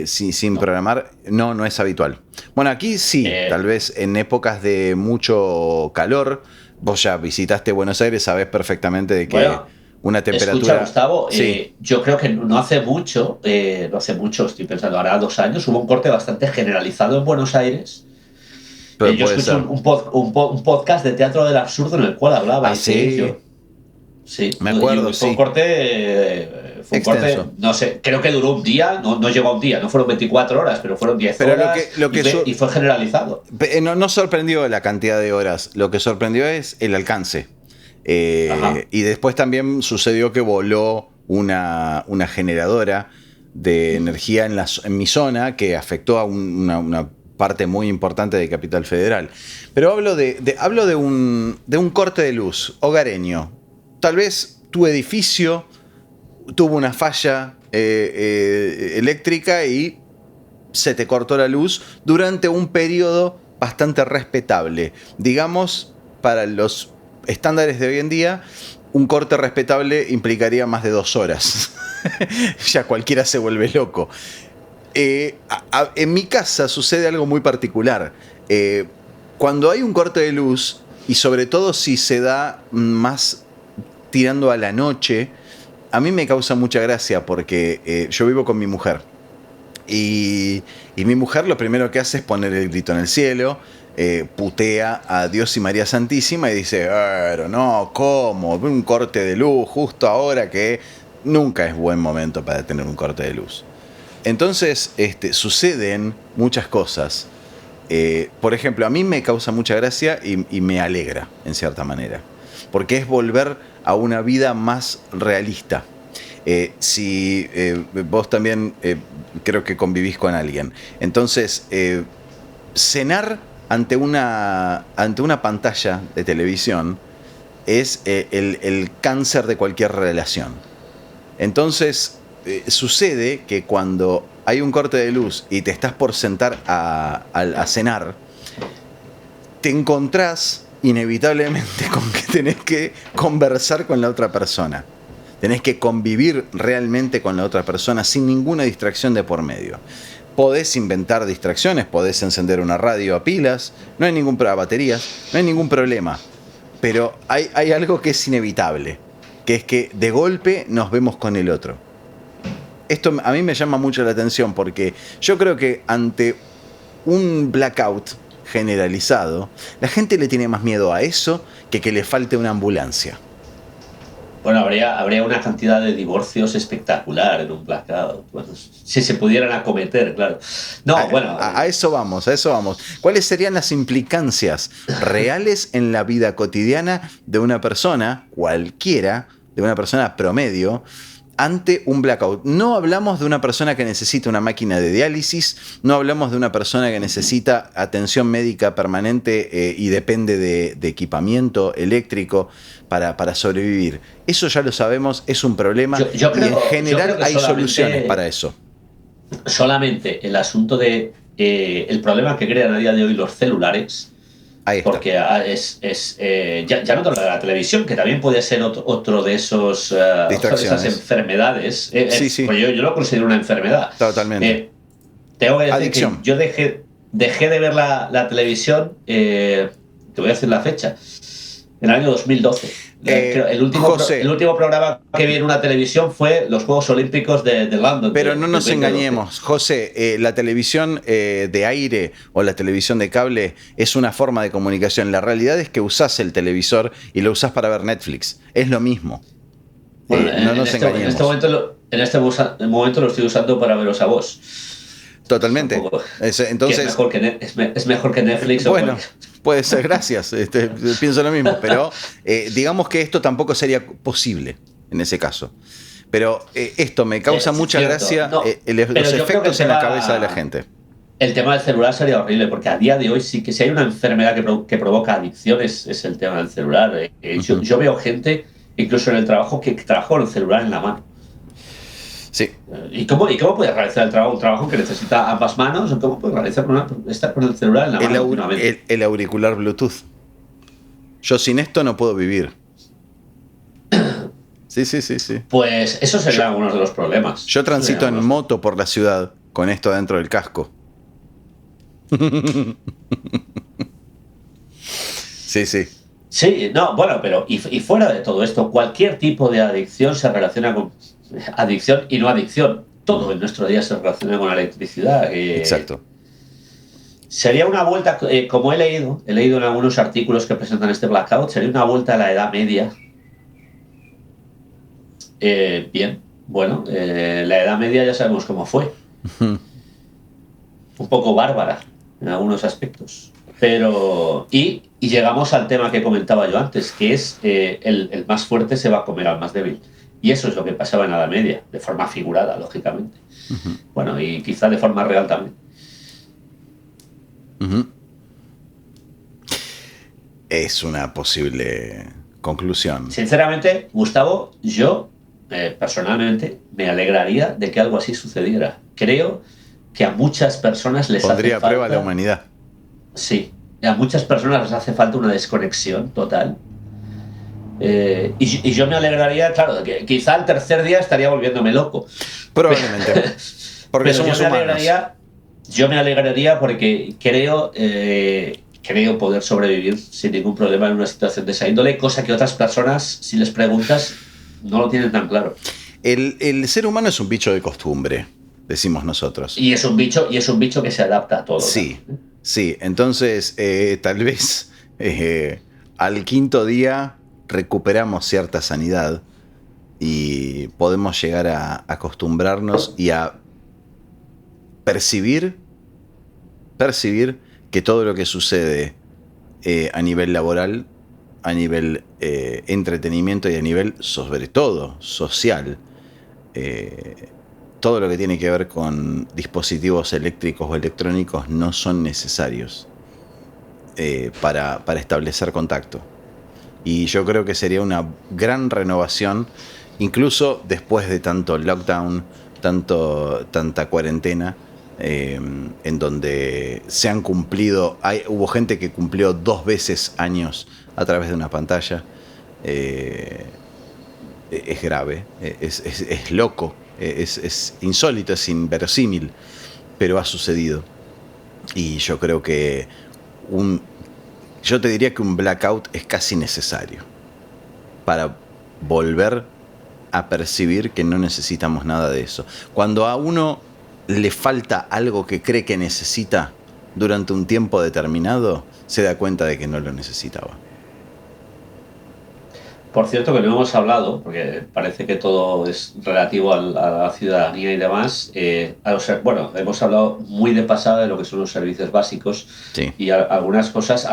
sin programar. No es habitual. Bueno, aquí sí, tal vez en épocas de mucho calor. Vos ya visitaste Buenos Aires, sabés perfectamente de que... una temperatura... Escucha, Gustavo, yo creo que no hace mucho, estoy pensando, ahora 2 años, hubo un corte bastante generalizado en Buenos Aires. Pero yo escuché un podcast de Teatro del Absurdo en el cual hablaba. Sí, me acuerdo, Fue un corte, no sé, creo que duró un día, no llegó a un día, no fueron 24 horas, pero fueron 10 horas y fue generalizado. No sorprendió la cantidad de horas, lo que sorprendió es el alcance. Y después también sucedió que voló una generadora de energía en mi zona que afectó a una parte muy importante de Capital Federal. Pero hablo de un corte de luz hogareño. Tal vez tu edificio tuvo una falla eléctrica y se te cortó la luz durante un periodo bastante respetable. Digamos, para los estándares de hoy en día, un corte respetable implicaría más de 2 horas. Ya cualquiera se vuelve loco. En mi casa sucede algo muy particular. Cuando hay un corte de luz, y sobre todo si se da más tirando a la noche, a mí me causa mucha gracia porque yo vivo con mi mujer. Y mi mujer lo primero que hace es poner el grito en el cielo. Putea a Dios y María Santísima y dice, pero no, ¿cómo? Un corte de luz justo ahora, que nunca es buen momento para tener un corte de luz. Entonces suceden muchas cosas. Por ejemplo, a mí me causa mucha gracia y me alegra, en cierta manera, porque es volver a una vida más realista. Si vos también creo que convivís con alguien, entonces cenar ante una pantalla de televisión es el cáncer de cualquier relación. Entonces sucede que cuando hay un corte de luz y te estás por sentar a cenar, te encontrás inevitablemente con que tenés que conversar con la otra persona. Tenés que convivir realmente con la otra persona sin ninguna distracción de por medio. Podés inventar distracciones, podés encender una radio a pilas, no hay a baterías, no hay ningún problema. Pero hay algo que es inevitable, que es que de golpe nos vemos con el otro. Esto a mí me llama mucho la atención porque yo creo que ante un blackout generalizado, la gente le tiene más miedo a eso que le falte una ambulancia. Bueno, habría una cantidad de divorcios espectacular en un blackout. Bueno, si se pudieran acometer, claro. No, bueno. A eso vamos, a eso vamos. ¿Cuáles serían las implicancias reales en la vida cotidiana de una persona, cualquiera, de una persona promedio, ante un blackout? No hablamos de una persona que necesita una máquina de diálisis, no hablamos de una persona que necesita atención médica permanente y depende de equipamiento eléctrico para sobrevivir. Eso ya lo sabemos, es un problema Yo creo, y en general hay soluciones para eso. Solamente el asunto de el problema que crean a día de hoy los celulares. Ahí está. Porque ya no te hablo de la televisión, que también puede ser otro de de esas enfermedades. Sí. Pues yo lo considero una enfermedad. Totalmente. Tengo que decir adicción. que yo dejé de ver la televisión, te voy a decir la fecha, en el año 2012. El último programa que vi en una televisión fue los Juegos Olímpicos de London. Pero no nos engañemos, José, la televisión de aire o la televisión de cable es una forma de comunicación. La realidad es que usás el televisor y lo usás para ver Netflix. Es lo mismo. Bueno, no nos engañemos. En este momento lo estoy usando para veros a vos. Totalmente. Entonces, es mejor que Netflix. Bueno, puede ser, gracias. Pienso lo mismo, pero digamos que esto tampoco sería posible en ese caso. Pero esto me causa mucha gracia, los efectos en la cabeza de la gente. El tema del celular sería horrible, porque a día de hoy sí que si hay una enfermedad que provoca adicciones es el tema del celular. Yo veo gente, incluso en el trabajo, que trabaja con el celular en la mano. Sí. ¿Y cómo puedes realizar un trabajo que necesita ambas manos? ¿Cómo puedes realizar estar con el celular en la mano continuamente? El auricular Bluetooth. Yo sin esto no puedo vivir. Sí. Pues esos serían algunos de los problemas. Yo transito en moto por la ciudad con esto dentro del casco. Sí. Sí, no, bueno, pero y fuera de todo esto, cualquier tipo de adicción se relaciona con adicción y no adicción. Todo en nuestro día se relaciona con la electricidad. Exacto. Sería una vuelta, como he leído en algunos artículos que presentan este blackout, sería una vuelta a la Edad Media. Bien, bueno, la Edad Media ya sabemos cómo fue. Un poco bárbara en algunos aspectos. Pero y llegamos al tema que comentaba yo antes, que es el más fuerte se va a comer al más débil. Y eso es lo que pasaba en la Edad Media, de forma figurada, lógicamente. Bueno, y quizá de forma real también. Es una posible conclusión. Sinceramente, Gustavo, yo personalmente me alegraría de que algo así sucediera. Creo que a muchas personas les pondría hace falta... a prueba la humanidad. Sí, a muchas personas les hace falta una desconexión total. Y yo me alegraría, claro, que quizá el tercer día estaría volviéndome loco. Probablemente. Porque somos humanos. Yo me alegraría porque creo poder sobrevivir sin ningún problema en una situación de esa índole, cosa que otras personas, si les preguntas, no lo tienen tan claro. El ser humano es un bicho de costumbre, decimos nosotros. Y es un bicho que se adapta a todo. Sí, ¿no? Sí. Entonces, tal vez al quinto día recuperamos cierta sanidad y podemos llegar a acostumbrarnos y a percibir que todo lo que sucede a nivel laboral, a nivel entretenimiento y a nivel, sobre todo, social, todo lo que tiene que ver con dispositivos eléctricos o electrónicos no son necesarios para establecer contacto. Y yo creo que sería una gran renovación, incluso después de tanto lockdown, tanta cuarentena, en donde se han cumplido, hubo gente que cumplió 2 veces años a través de una pantalla. Es grave, es loco, es insólito, es inverosímil, pero ha sucedido. Y yo creo que yo te diría que un blackout es casi necesario para volver a percibir que no necesitamos nada de eso. Cuando a uno le falta algo que cree que necesita durante un tiempo determinado, se da cuenta de que no lo necesitaba. Por cierto, que no hemos hablado, porque parece que todo es relativo a la ciudadanía y demás. Bueno, hemos hablado muy de pasada de lo que son los servicios básicos, Sí. y algunas cosas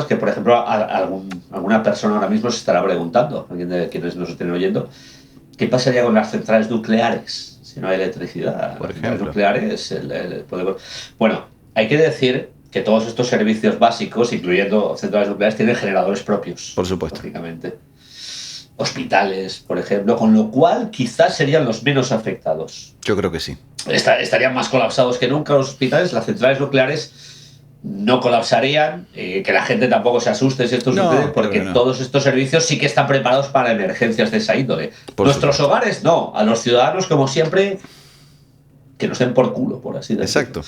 que, por ejemplo, alguna persona ahora mismo se estará preguntando, alguien de quienes nos estén oyendo, ¿qué pasaría con las centrales nucleares si no hay electricidad? Por Las centrales ejemplo. nucleares, bueno, hay que decir que todos estos servicios básicos, incluyendo centrales nucleares, tienen generadores propios. Por supuesto. Lógicamente. Hospitales, por ejemplo, con lo cual quizás serían los menos afectados. Yo creo que sí. Estarían más colapsados que nunca los hospitales. Las centrales nucleares no colapsarían, que la gente tampoco se asuste si esto sucede, porque no. todos estos servicios sí que están preparados para emergencias de esa índole. Nuestros hogares no, a los ciudadanos, como siempre, que nos den por culo, por así decirlo. Exacto.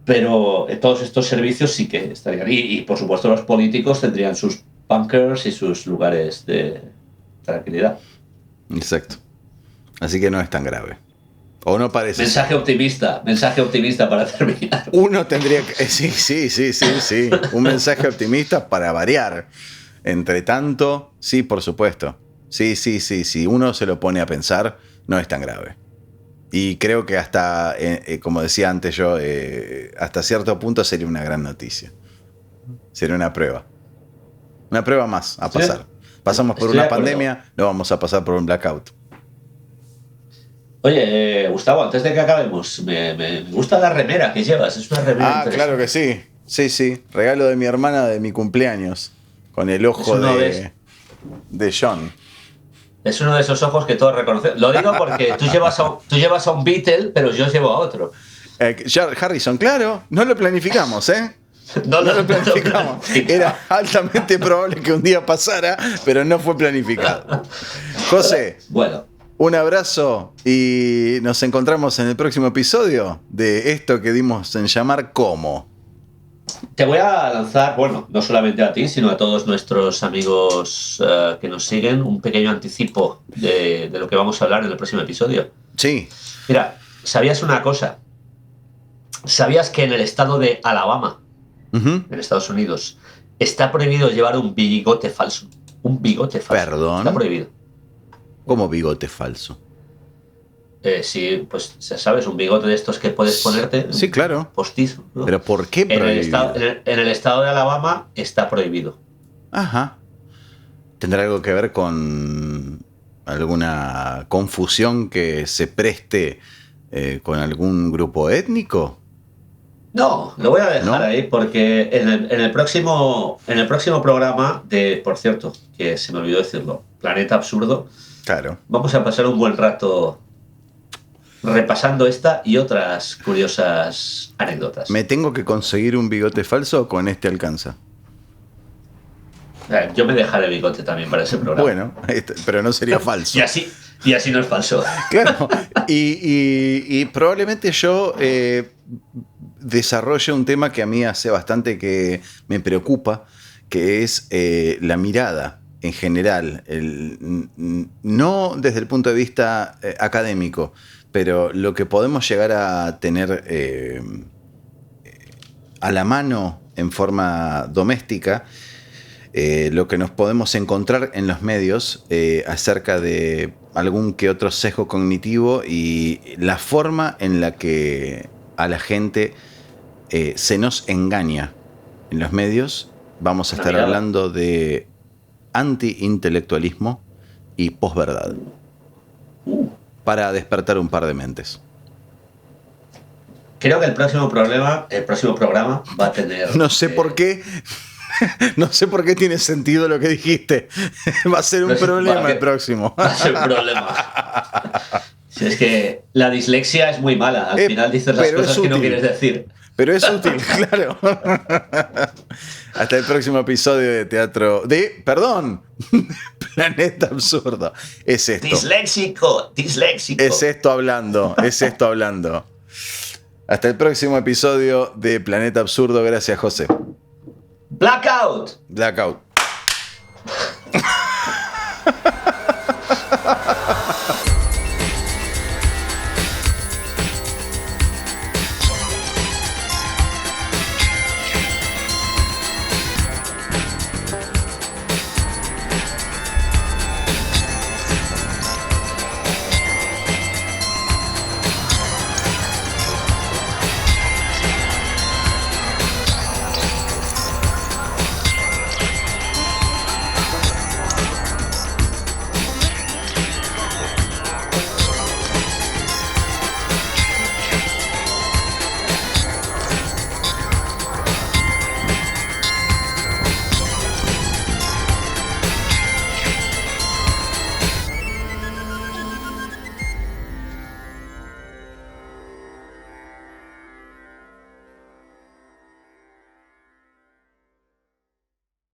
Pero todos estos servicios sí que estarían. Y por supuesto los políticos tendrían sus bunkers y sus lugares de tranquilidad. Exacto. Así que no es tan grave. O no parece. Mensaje optimista para terminar. Uno tendría que... Sí. Un mensaje optimista para variar. Entre tanto, sí, por supuesto. Sí. Si uno se lo pone a pensar, no es tan grave. Y creo que hasta, como decía antes yo, hasta cierto punto sería una gran noticia. Sería una prueba. Una prueba más a pasar. Pasamos por una pandemia, no vamos a pasar por un blackout. Oye, Gustavo, antes de que acabemos, me gusta la remera que llevas. Es una remera interesante. Claro que sí. Sí. Regalo de mi hermana de mi cumpleaños. Con el ojo de John. Es uno de esos ojos que todos reconocen. Lo digo porque tú llevas a un Beatle, pero yo llevo a otro. Harrison, claro. No lo planificamos, ¿eh? No lo planificamos. Era altamente probable que un día pasara, pero no fue planificado. José, bueno, un abrazo y nos encontramos en el próximo episodio de esto que dimos en llamar Cómo. Te voy a lanzar, bueno, no solamente a ti, sino a todos nuestros amigos que nos siguen, un pequeño anticipo de lo que vamos a hablar en el próximo episodio. Sí. Mira, ¿sabías una cosa? ¿Sabías que en el estado de Alabama, en Estados Unidos, está prohibido llevar un bigote falso? Un bigote falso. Perdón. Está prohibido. ¿Cómo bigote falso? Sí, pues ya sabes, un bigote de estos que puedes ponerte. Sí, claro. Postizo, ¿no? ¿Pero por qué prohibido? En el estado de Alabama está prohibido. Ajá. ¿Tendrá algo que ver con alguna confusión que se preste con algún grupo étnico? No, lo voy a dejar ahí porque en el próximo programa de, por cierto, que se me olvidó decirlo, Planeta Absurdo, claro, vamos a pasar un buen rato repasando esta y otras curiosas anécdotas. ¿Me tengo que conseguir un bigote falso o con este alcanza? Yo me dejaré bigote también para ese programa. Bueno, pero no sería falso. Y así no es falso. Claro, y probablemente yo desarrolle un tema que a mí hace bastante que me preocupa, que es la mirada en general, no desde el punto de vista académico, pero lo que podemos llegar a tener a la mano en forma doméstica, lo que nos podemos encontrar en los medios acerca de algún que otro sesgo cognitivo y la forma en la que a la gente se nos engaña en los medios. Vamos a estar hablando de anti-intelectualismo y posverdad para despertar un par de mentes. Creo que el próximo programa va a tener... No sé por qué. No sé por qué tiene sentido lo que dijiste. Va a ser un problema el próximo. Va a ser un problema. Si es que la dislexia es muy mala. Al final dices las cosas que no quieres decir. Pero es útil, claro. Hasta el próximo episodio de teatro. Planeta Absurdo. Es esto. Disléxico. Es esto hablando. Hasta el próximo episodio de Planeta Absurdo. Gracias, José. Blackout.